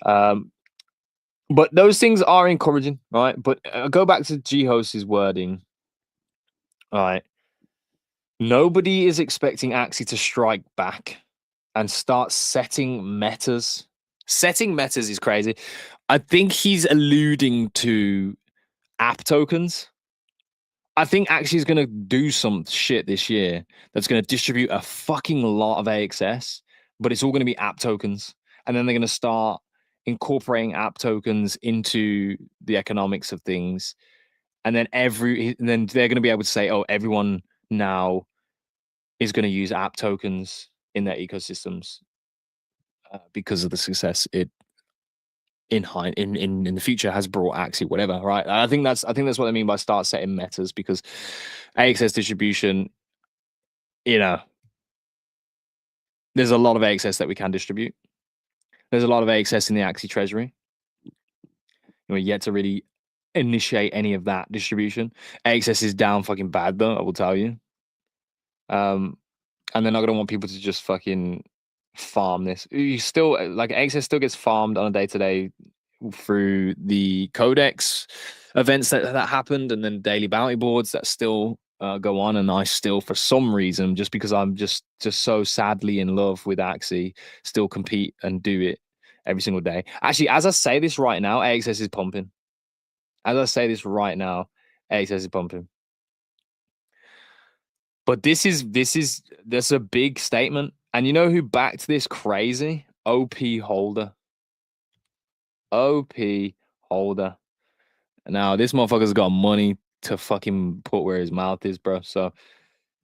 But those things are encouraging, right? But go back to G-Host's wording. All right. Nobody is expecting Axie to strike back and start setting metas. Setting metas is crazy. I think he's alluding to app tokens. I think Axie is going to do some shit this year that's going to distribute a fucking lot of AXS, but it's all going to be app tokens. And then they're going to start incorporating app tokens into the economics of things. And then then they're going to be able to say, oh, everyone now is going to use app tokens in their ecosystems because of the success it in the future has brought Axie, whatever, right? I think that's what I mean by start setting metas, because AXS distribution, there's a lot of AXS that we can distribute. There's a lot of AXS in the Axie treasury. We're yet to really initiate any of that distribution. AXS is down fucking bad though, I will tell you. And they're not gonna want people to just fucking farm this. You still like AXS still gets farmed on a day-to-day through the codex events that happened, and then daily bounty boards that still go on. And I still, for some reason, just because I'm just so sadly in love with Axie, still compete and do it every single day. Actually, as I say this right now, AXS is pumping. As I say this right now, AXS is pumping. But that's a big statement. And you know who backed this crazy? OP Holder. OP Holder. Now this motherfucker's got money to fucking put where his mouth is, bro. So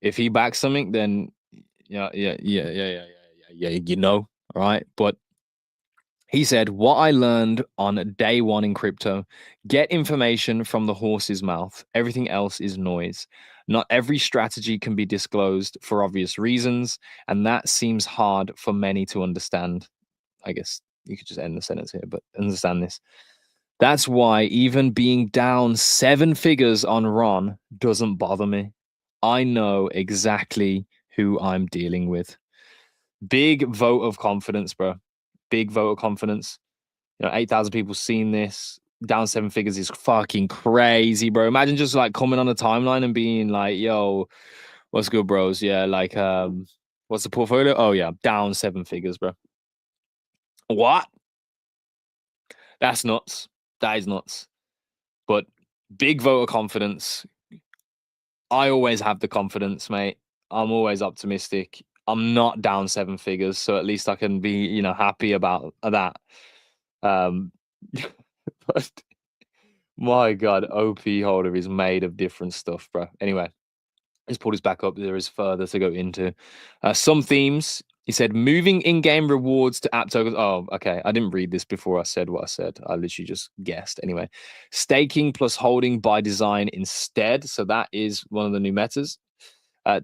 if he backs something, then yeah, you know, all right. But he said, "What I learned on day one in crypto: get information from the horse's mouth. Everything else is noise. Not every strategy can be disclosed for obvious reasons, and that seems hard for many to understand." I guess you could just end the sentence here, but understand this. That's why even being down 7 figures on Ron doesn't bother me. I know exactly who I'm dealing with. Big vote of confidence, bro. Big vote of confidence. 8,000 people seen this. Down 7 figures is fucking crazy, bro. Imagine just like coming on the timeline and being like, yo, what's good, bros? Yeah, like, what's the portfolio? Oh, yeah, down 7 figures, bro. What? That's nuts. That is nuts. But big vote of confidence. I always have the confidence, mate. I'm always optimistic. I'm not down 7 figures, so at least I can be, happy about that. But my God, OP Holder is made of different stuff, bro. Anyway, let's pull this back up. There is further to go into. Some themes. He said, moving in-game rewards to app tokens. Oh, okay. I didn't read this before I said what I said. I literally just guessed. Anyway, staking plus holding by design instead. So that is one of the new metas.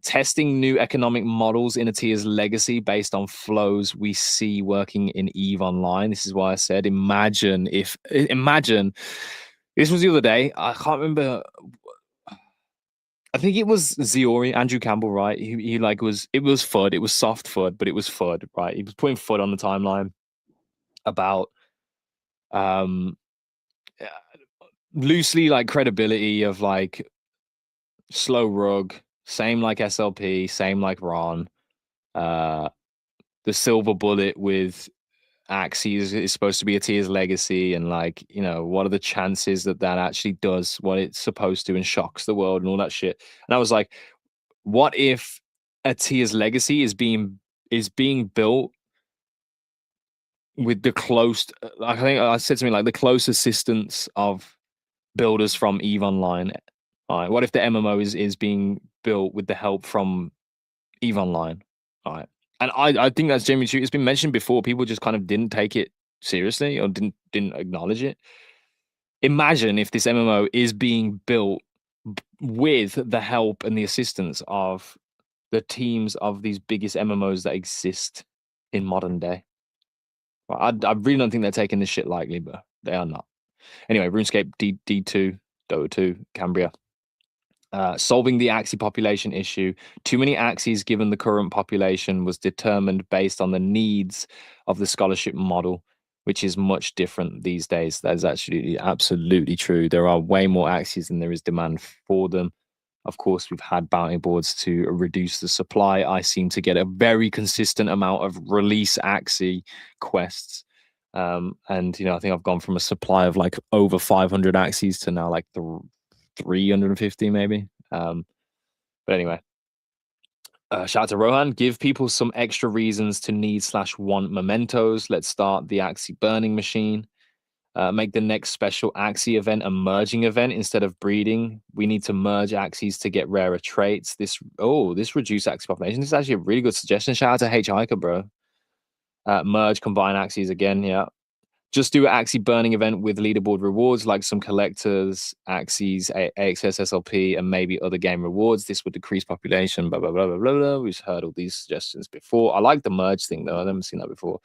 Testing new economic models in a tier's legacy based on flows we see working in EVE Online. This is why I said, imagine. This was the other day. I can't remember. I think it was Ziori, Andrew Campbell, right? He like it was FUD. It was soft FUD, but it was FUD, right? He was putting FUD on the timeline about um loosely like credibility of like slow rug, same like SLP, same like Ron. The silver bullet with Axie is supposed to be a tier's legacy, and like, what are the chances that actually does what it's supposed to and shocks the world and all that shit. And I was like, what if a tier's legacy is being built with the close, I think I said something like the close assistance of builders from EVE Online. All right, what if the MMO is being built with the help from EVE Online? All right. And I think that's genuinely true. It's been mentioned before. People just kind of didn't take it seriously or didn't acknowledge it. Imagine if this MMO is being built with the help and the assistance of the teams of these biggest MMOs that exist in modern day. Well, I really don't think they're taking this shit lightly, but they are not. Anyway, RuneScape D2, Dota 2, Cambria. Solving the Axie population issue. Too many Axies given the current population was determined based on the needs of the scholarship model, which is much different these days. That is actually absolutely true. There are way more Axies than there is demand for them. Of course, we've had bounty boards to reduce the supply. I seem to get a very consistent amount of release Axie quests. And, I think I've gone from a supply of like over 500 Axies to now like 350 maybe. But anyway, shout out to Rohan. Give people some extra reasons to need/want mementos. Let's start the Axie burning machine. Make the next special Axie event a merging event instead of breeding. We need to merge Axies to get rarer traits. This reduced Axie population. This is actually a really good suggestion. Shout out to H Hiker, bro. Merge, combine Axies again. Yeah. Just do an Axie burning event with leaderboard rewards like some collectors, Axies, AXS, SLP, and maybe other game rewards. This would decrease population, blah, blah, blah, blah, blah, blah. We've heard all these suggestions before. I like the merge thing, though. I've never seen that before.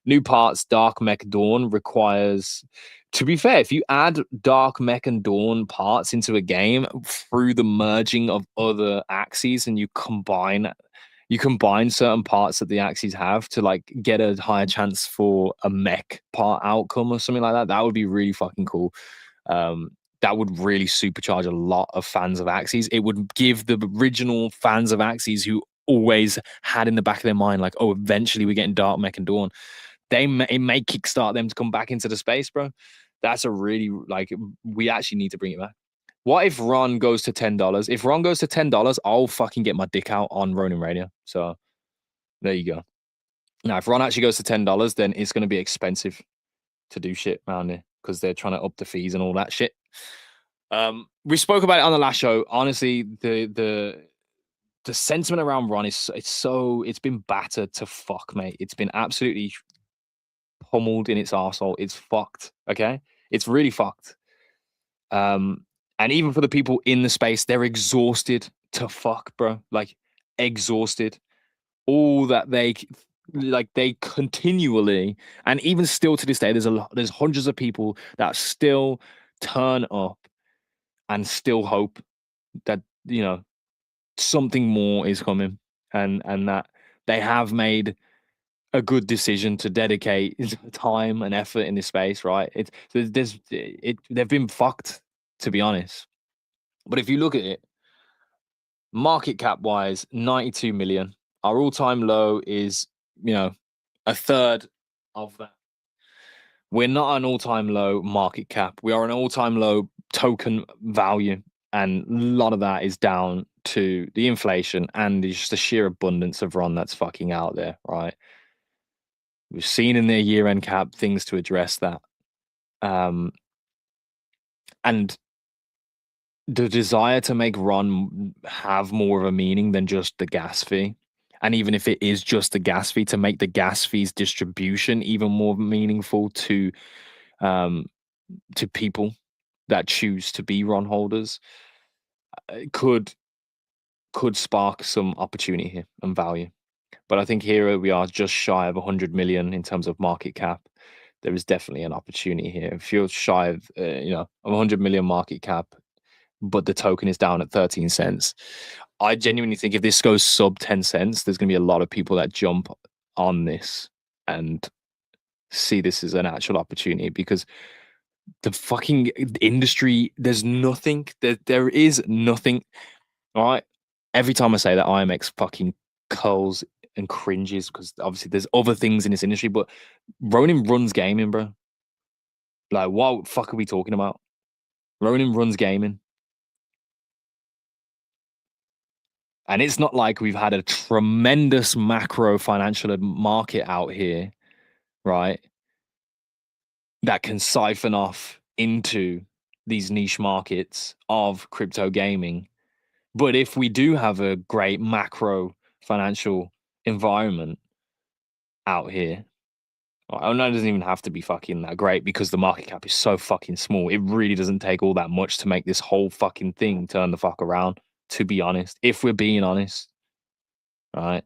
New parts, Dark Mech Dawn requires... To be fair, if you add Dark Mech and Dawn parts into a game through the merging of other Axies and you combine... you combine certain parts that the axes have to like get a higher chance for a mech part outcome or something like that. That would be really fucking cool. That would really supercharge a lot of fans of Axes. It would give the original fans of Axes who always had in the back of their mind, like, oh, eventually we're getting Dark Mech and Dawn. It may kickstart them to come back into the space, bro. That's a really like we actually need to bring it back. What if Ron goes to $10? If Ron goes to $10, I'll fucking get my dick out on Ronin Radio. So there you go. Now, if Ron actually goes to $10, then it's going to be expensive to do shit around here because they're trying to up the fees and all that shit. We spoke about it on the last show. Honestly, the sentiment around Ron it's been battered to fuck, mate. It's been absolutely pummeled in its arsehole. It's fucked. Okay, it's really fucked. And even for the people in the space, they're exhausted to fuck, bro. Like exhausted. All that they continually, and even still to this day, there's hundreds of people that still turn up and still hope that something more is coming, and that they have made a good decision to dedicate time and effort in this space, right? They've been fucked, to be honest. But if you look at it, market cap wise, 92 million. Our all-time low is, a third of that. We're not an all-time low market cap. We are an all-time low token value. And a lot of that is down to the inflation and just the sheer abundance of Ron that's fucking out there, right? We've seen in their year-end cap things to address that. And the desire to make Ron have more of a meaning than just the gas fee. And even if it is just the gas fee, to make the gas fees distribution even more meaningful to people that choose to be Ron holders, could spark some opportunity here and value. But I think here we are just shy of 100 million in terms of market cap. There is definitely an opportunity here. If you're shy of, of 100 million market cap, but the token is down at 13 cents, I genuinely think if this goes sub 10 cents, there's going to be a lot of people that jump on this and see this as an actual opportunity, because the fucking industry, there's nothing, there is nothing. All right. Every time I say that, IMX fucking curls and cringes because obviously there's other things in this industry, but Ronin runs gaming, bro. Like, what the fuck are we talking about? Ronin runs gaming. And it's not like we've had a tremendous macro financial market out here, right, that can siphon off into these niche markets of crypto gaming. But if we do have a great macro financial environment out here, I know it doesn't even have to be fucking that great because the market cap is so fucking small. It really doesn't take all that much to make this whole fucking thing turn the fuck around, to be honest. If we're being honest, right?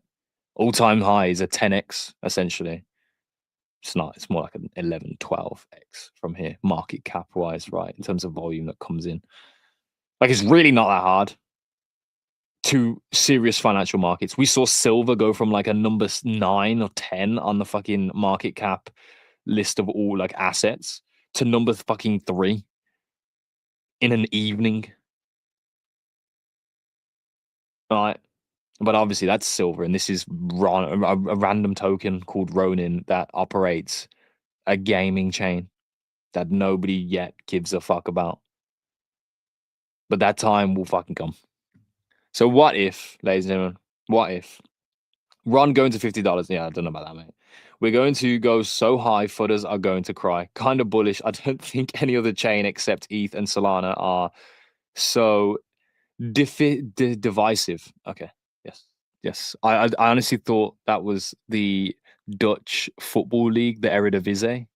All-time high is a 10x, essentially. It's not. It's more like an 11, 12x from here, market cap-wise, right, in terms of volume that comes in. Like, it's really not that hard to serious financial markets. We saw silver go from like a number 9 or 10 on the fucking market cap list of all like assets to number fucking 3 in an evening. Right. But obviously that's silver, and this is a random token called Ronin that operates a gaming chain that nobody yet gives a fuck about. But that time will fucking come. So what if, ladies and gentlemen, what if Ron going to $50? Yeah, I don't know about that, mate. We're going to go so high, footers are going to cry. Kind of bullish. I don't think any other chain except ETH and Solana are so divisive. Okay. Yes. I honestly thought that was the Dutch football league, the Eredivisie.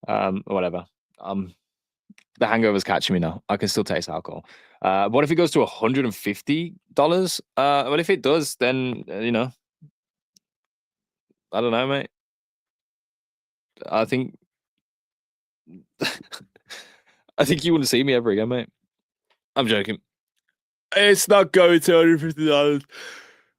Whatever. The hangover's catching me now. I can still taste alcohol. What if it goes to $150? Well, if it does, then I don't know, mate. I think I think you wouldn't see me ever again, mate. I'm joking. It's not going to $150.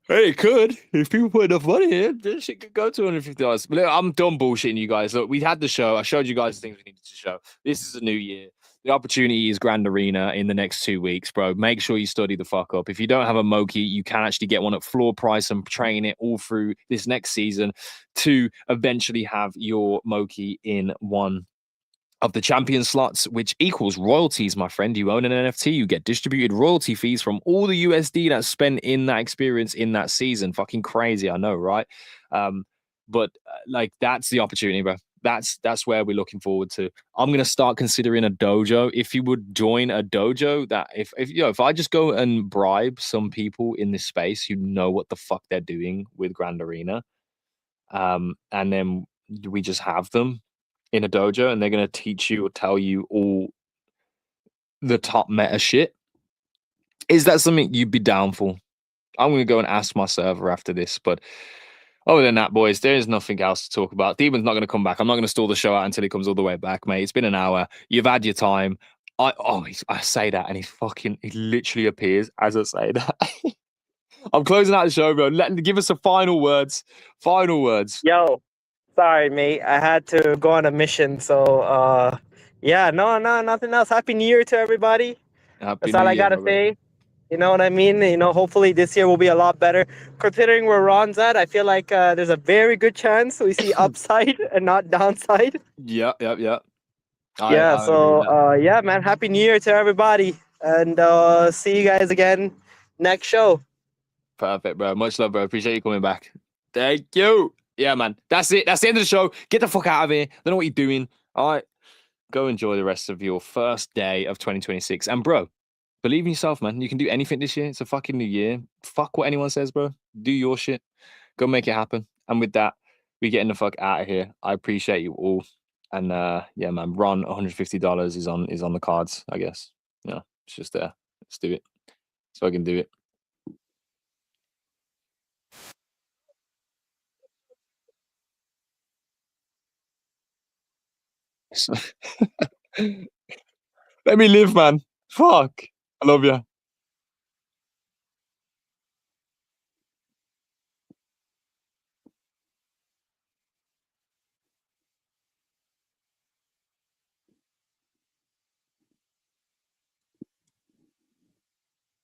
Hey, it could. If people put enough money in, this shit could go to $150. But look, I'm done bullshitting you guys. Look, we had the show. I showed you guys the things we needed to show. This is a new year. The opportunity is Grand Arena in the next 2 weeks, bro. Make sure you study the fuck up. If you don't have a Moki, you can actually get one at floor price and train it all through this next season to eventually have your Moki in one of the champion slots, which equals royalties, my friend. You own an NFT, you get distributed royalty fees from all the USD that's spent in that experience in that season. Fucking crazy, I know, right? But like that's the opportunity, bro. That's where we're looking forward to. I'm gonna start considering a dojo. If you would join a dojo, that if you know if I just go and bribe some people in this space who know what the fuck they're doing with Grand Arena, and then we just have them in a dojo and they're going to teach you or tell you all the top meta shit. Is that something you'd be down for? I'm going to go and ask my server after this. But other than that, boys, there is nothing else to talk about. Demon's not going to come back. I'm not going to stall the show out until he comes all the way back, mate. It's been an hour. You've had your time. I say that and he literally appears as I say that. I'm closing out the show, bro. Give us some final words. Final words. Yo, sorry, mate. I had to go on a mission. So, yeah, no, nothing else. Happy New Year to everybody. That's all I gotta say. You know what I mean? You know, hopefully this year will be a lot better. Considering where Ron's at, I feel like there's a very good chance we see upside and not downside. Yeah. Yeah, man. Happy New Year to everybody. And see you guys again next show. Perfect, bro. Much love, bro. Appreciate you coming back. Thank you. Yeah, man. That's it. That's the end of the show. Get the fuck out of here. Don't know what you're doing. All right. Go enjoy the rest of your first day of 2026. And, bro, believe in yourself, man. You can do anything this year. It's a fucking new year. Fuck what anyone says, bro. Do your shit. Go make it happen. And with that, we getting the fuck out of here. I appreciate you all. And yeah, man, Ron, $150 is on the cards, I guess. Yeah, it's just there. Let's do it. So I can do it. Let me live, man. Fuck. I love you.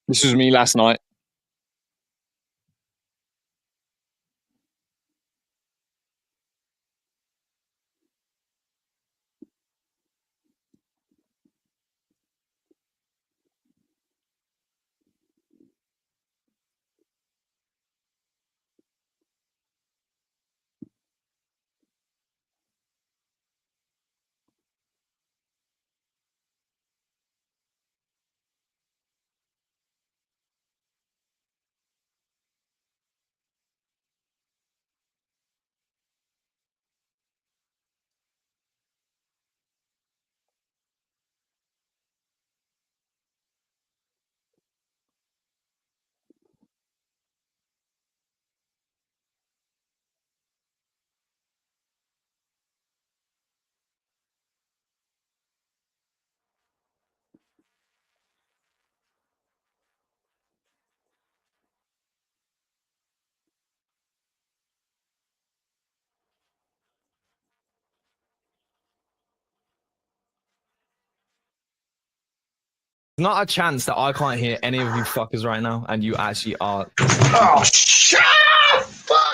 This was me last night. Not a chance that I can't hear any of you fuckers right now, and you actually are. Oh, shut up!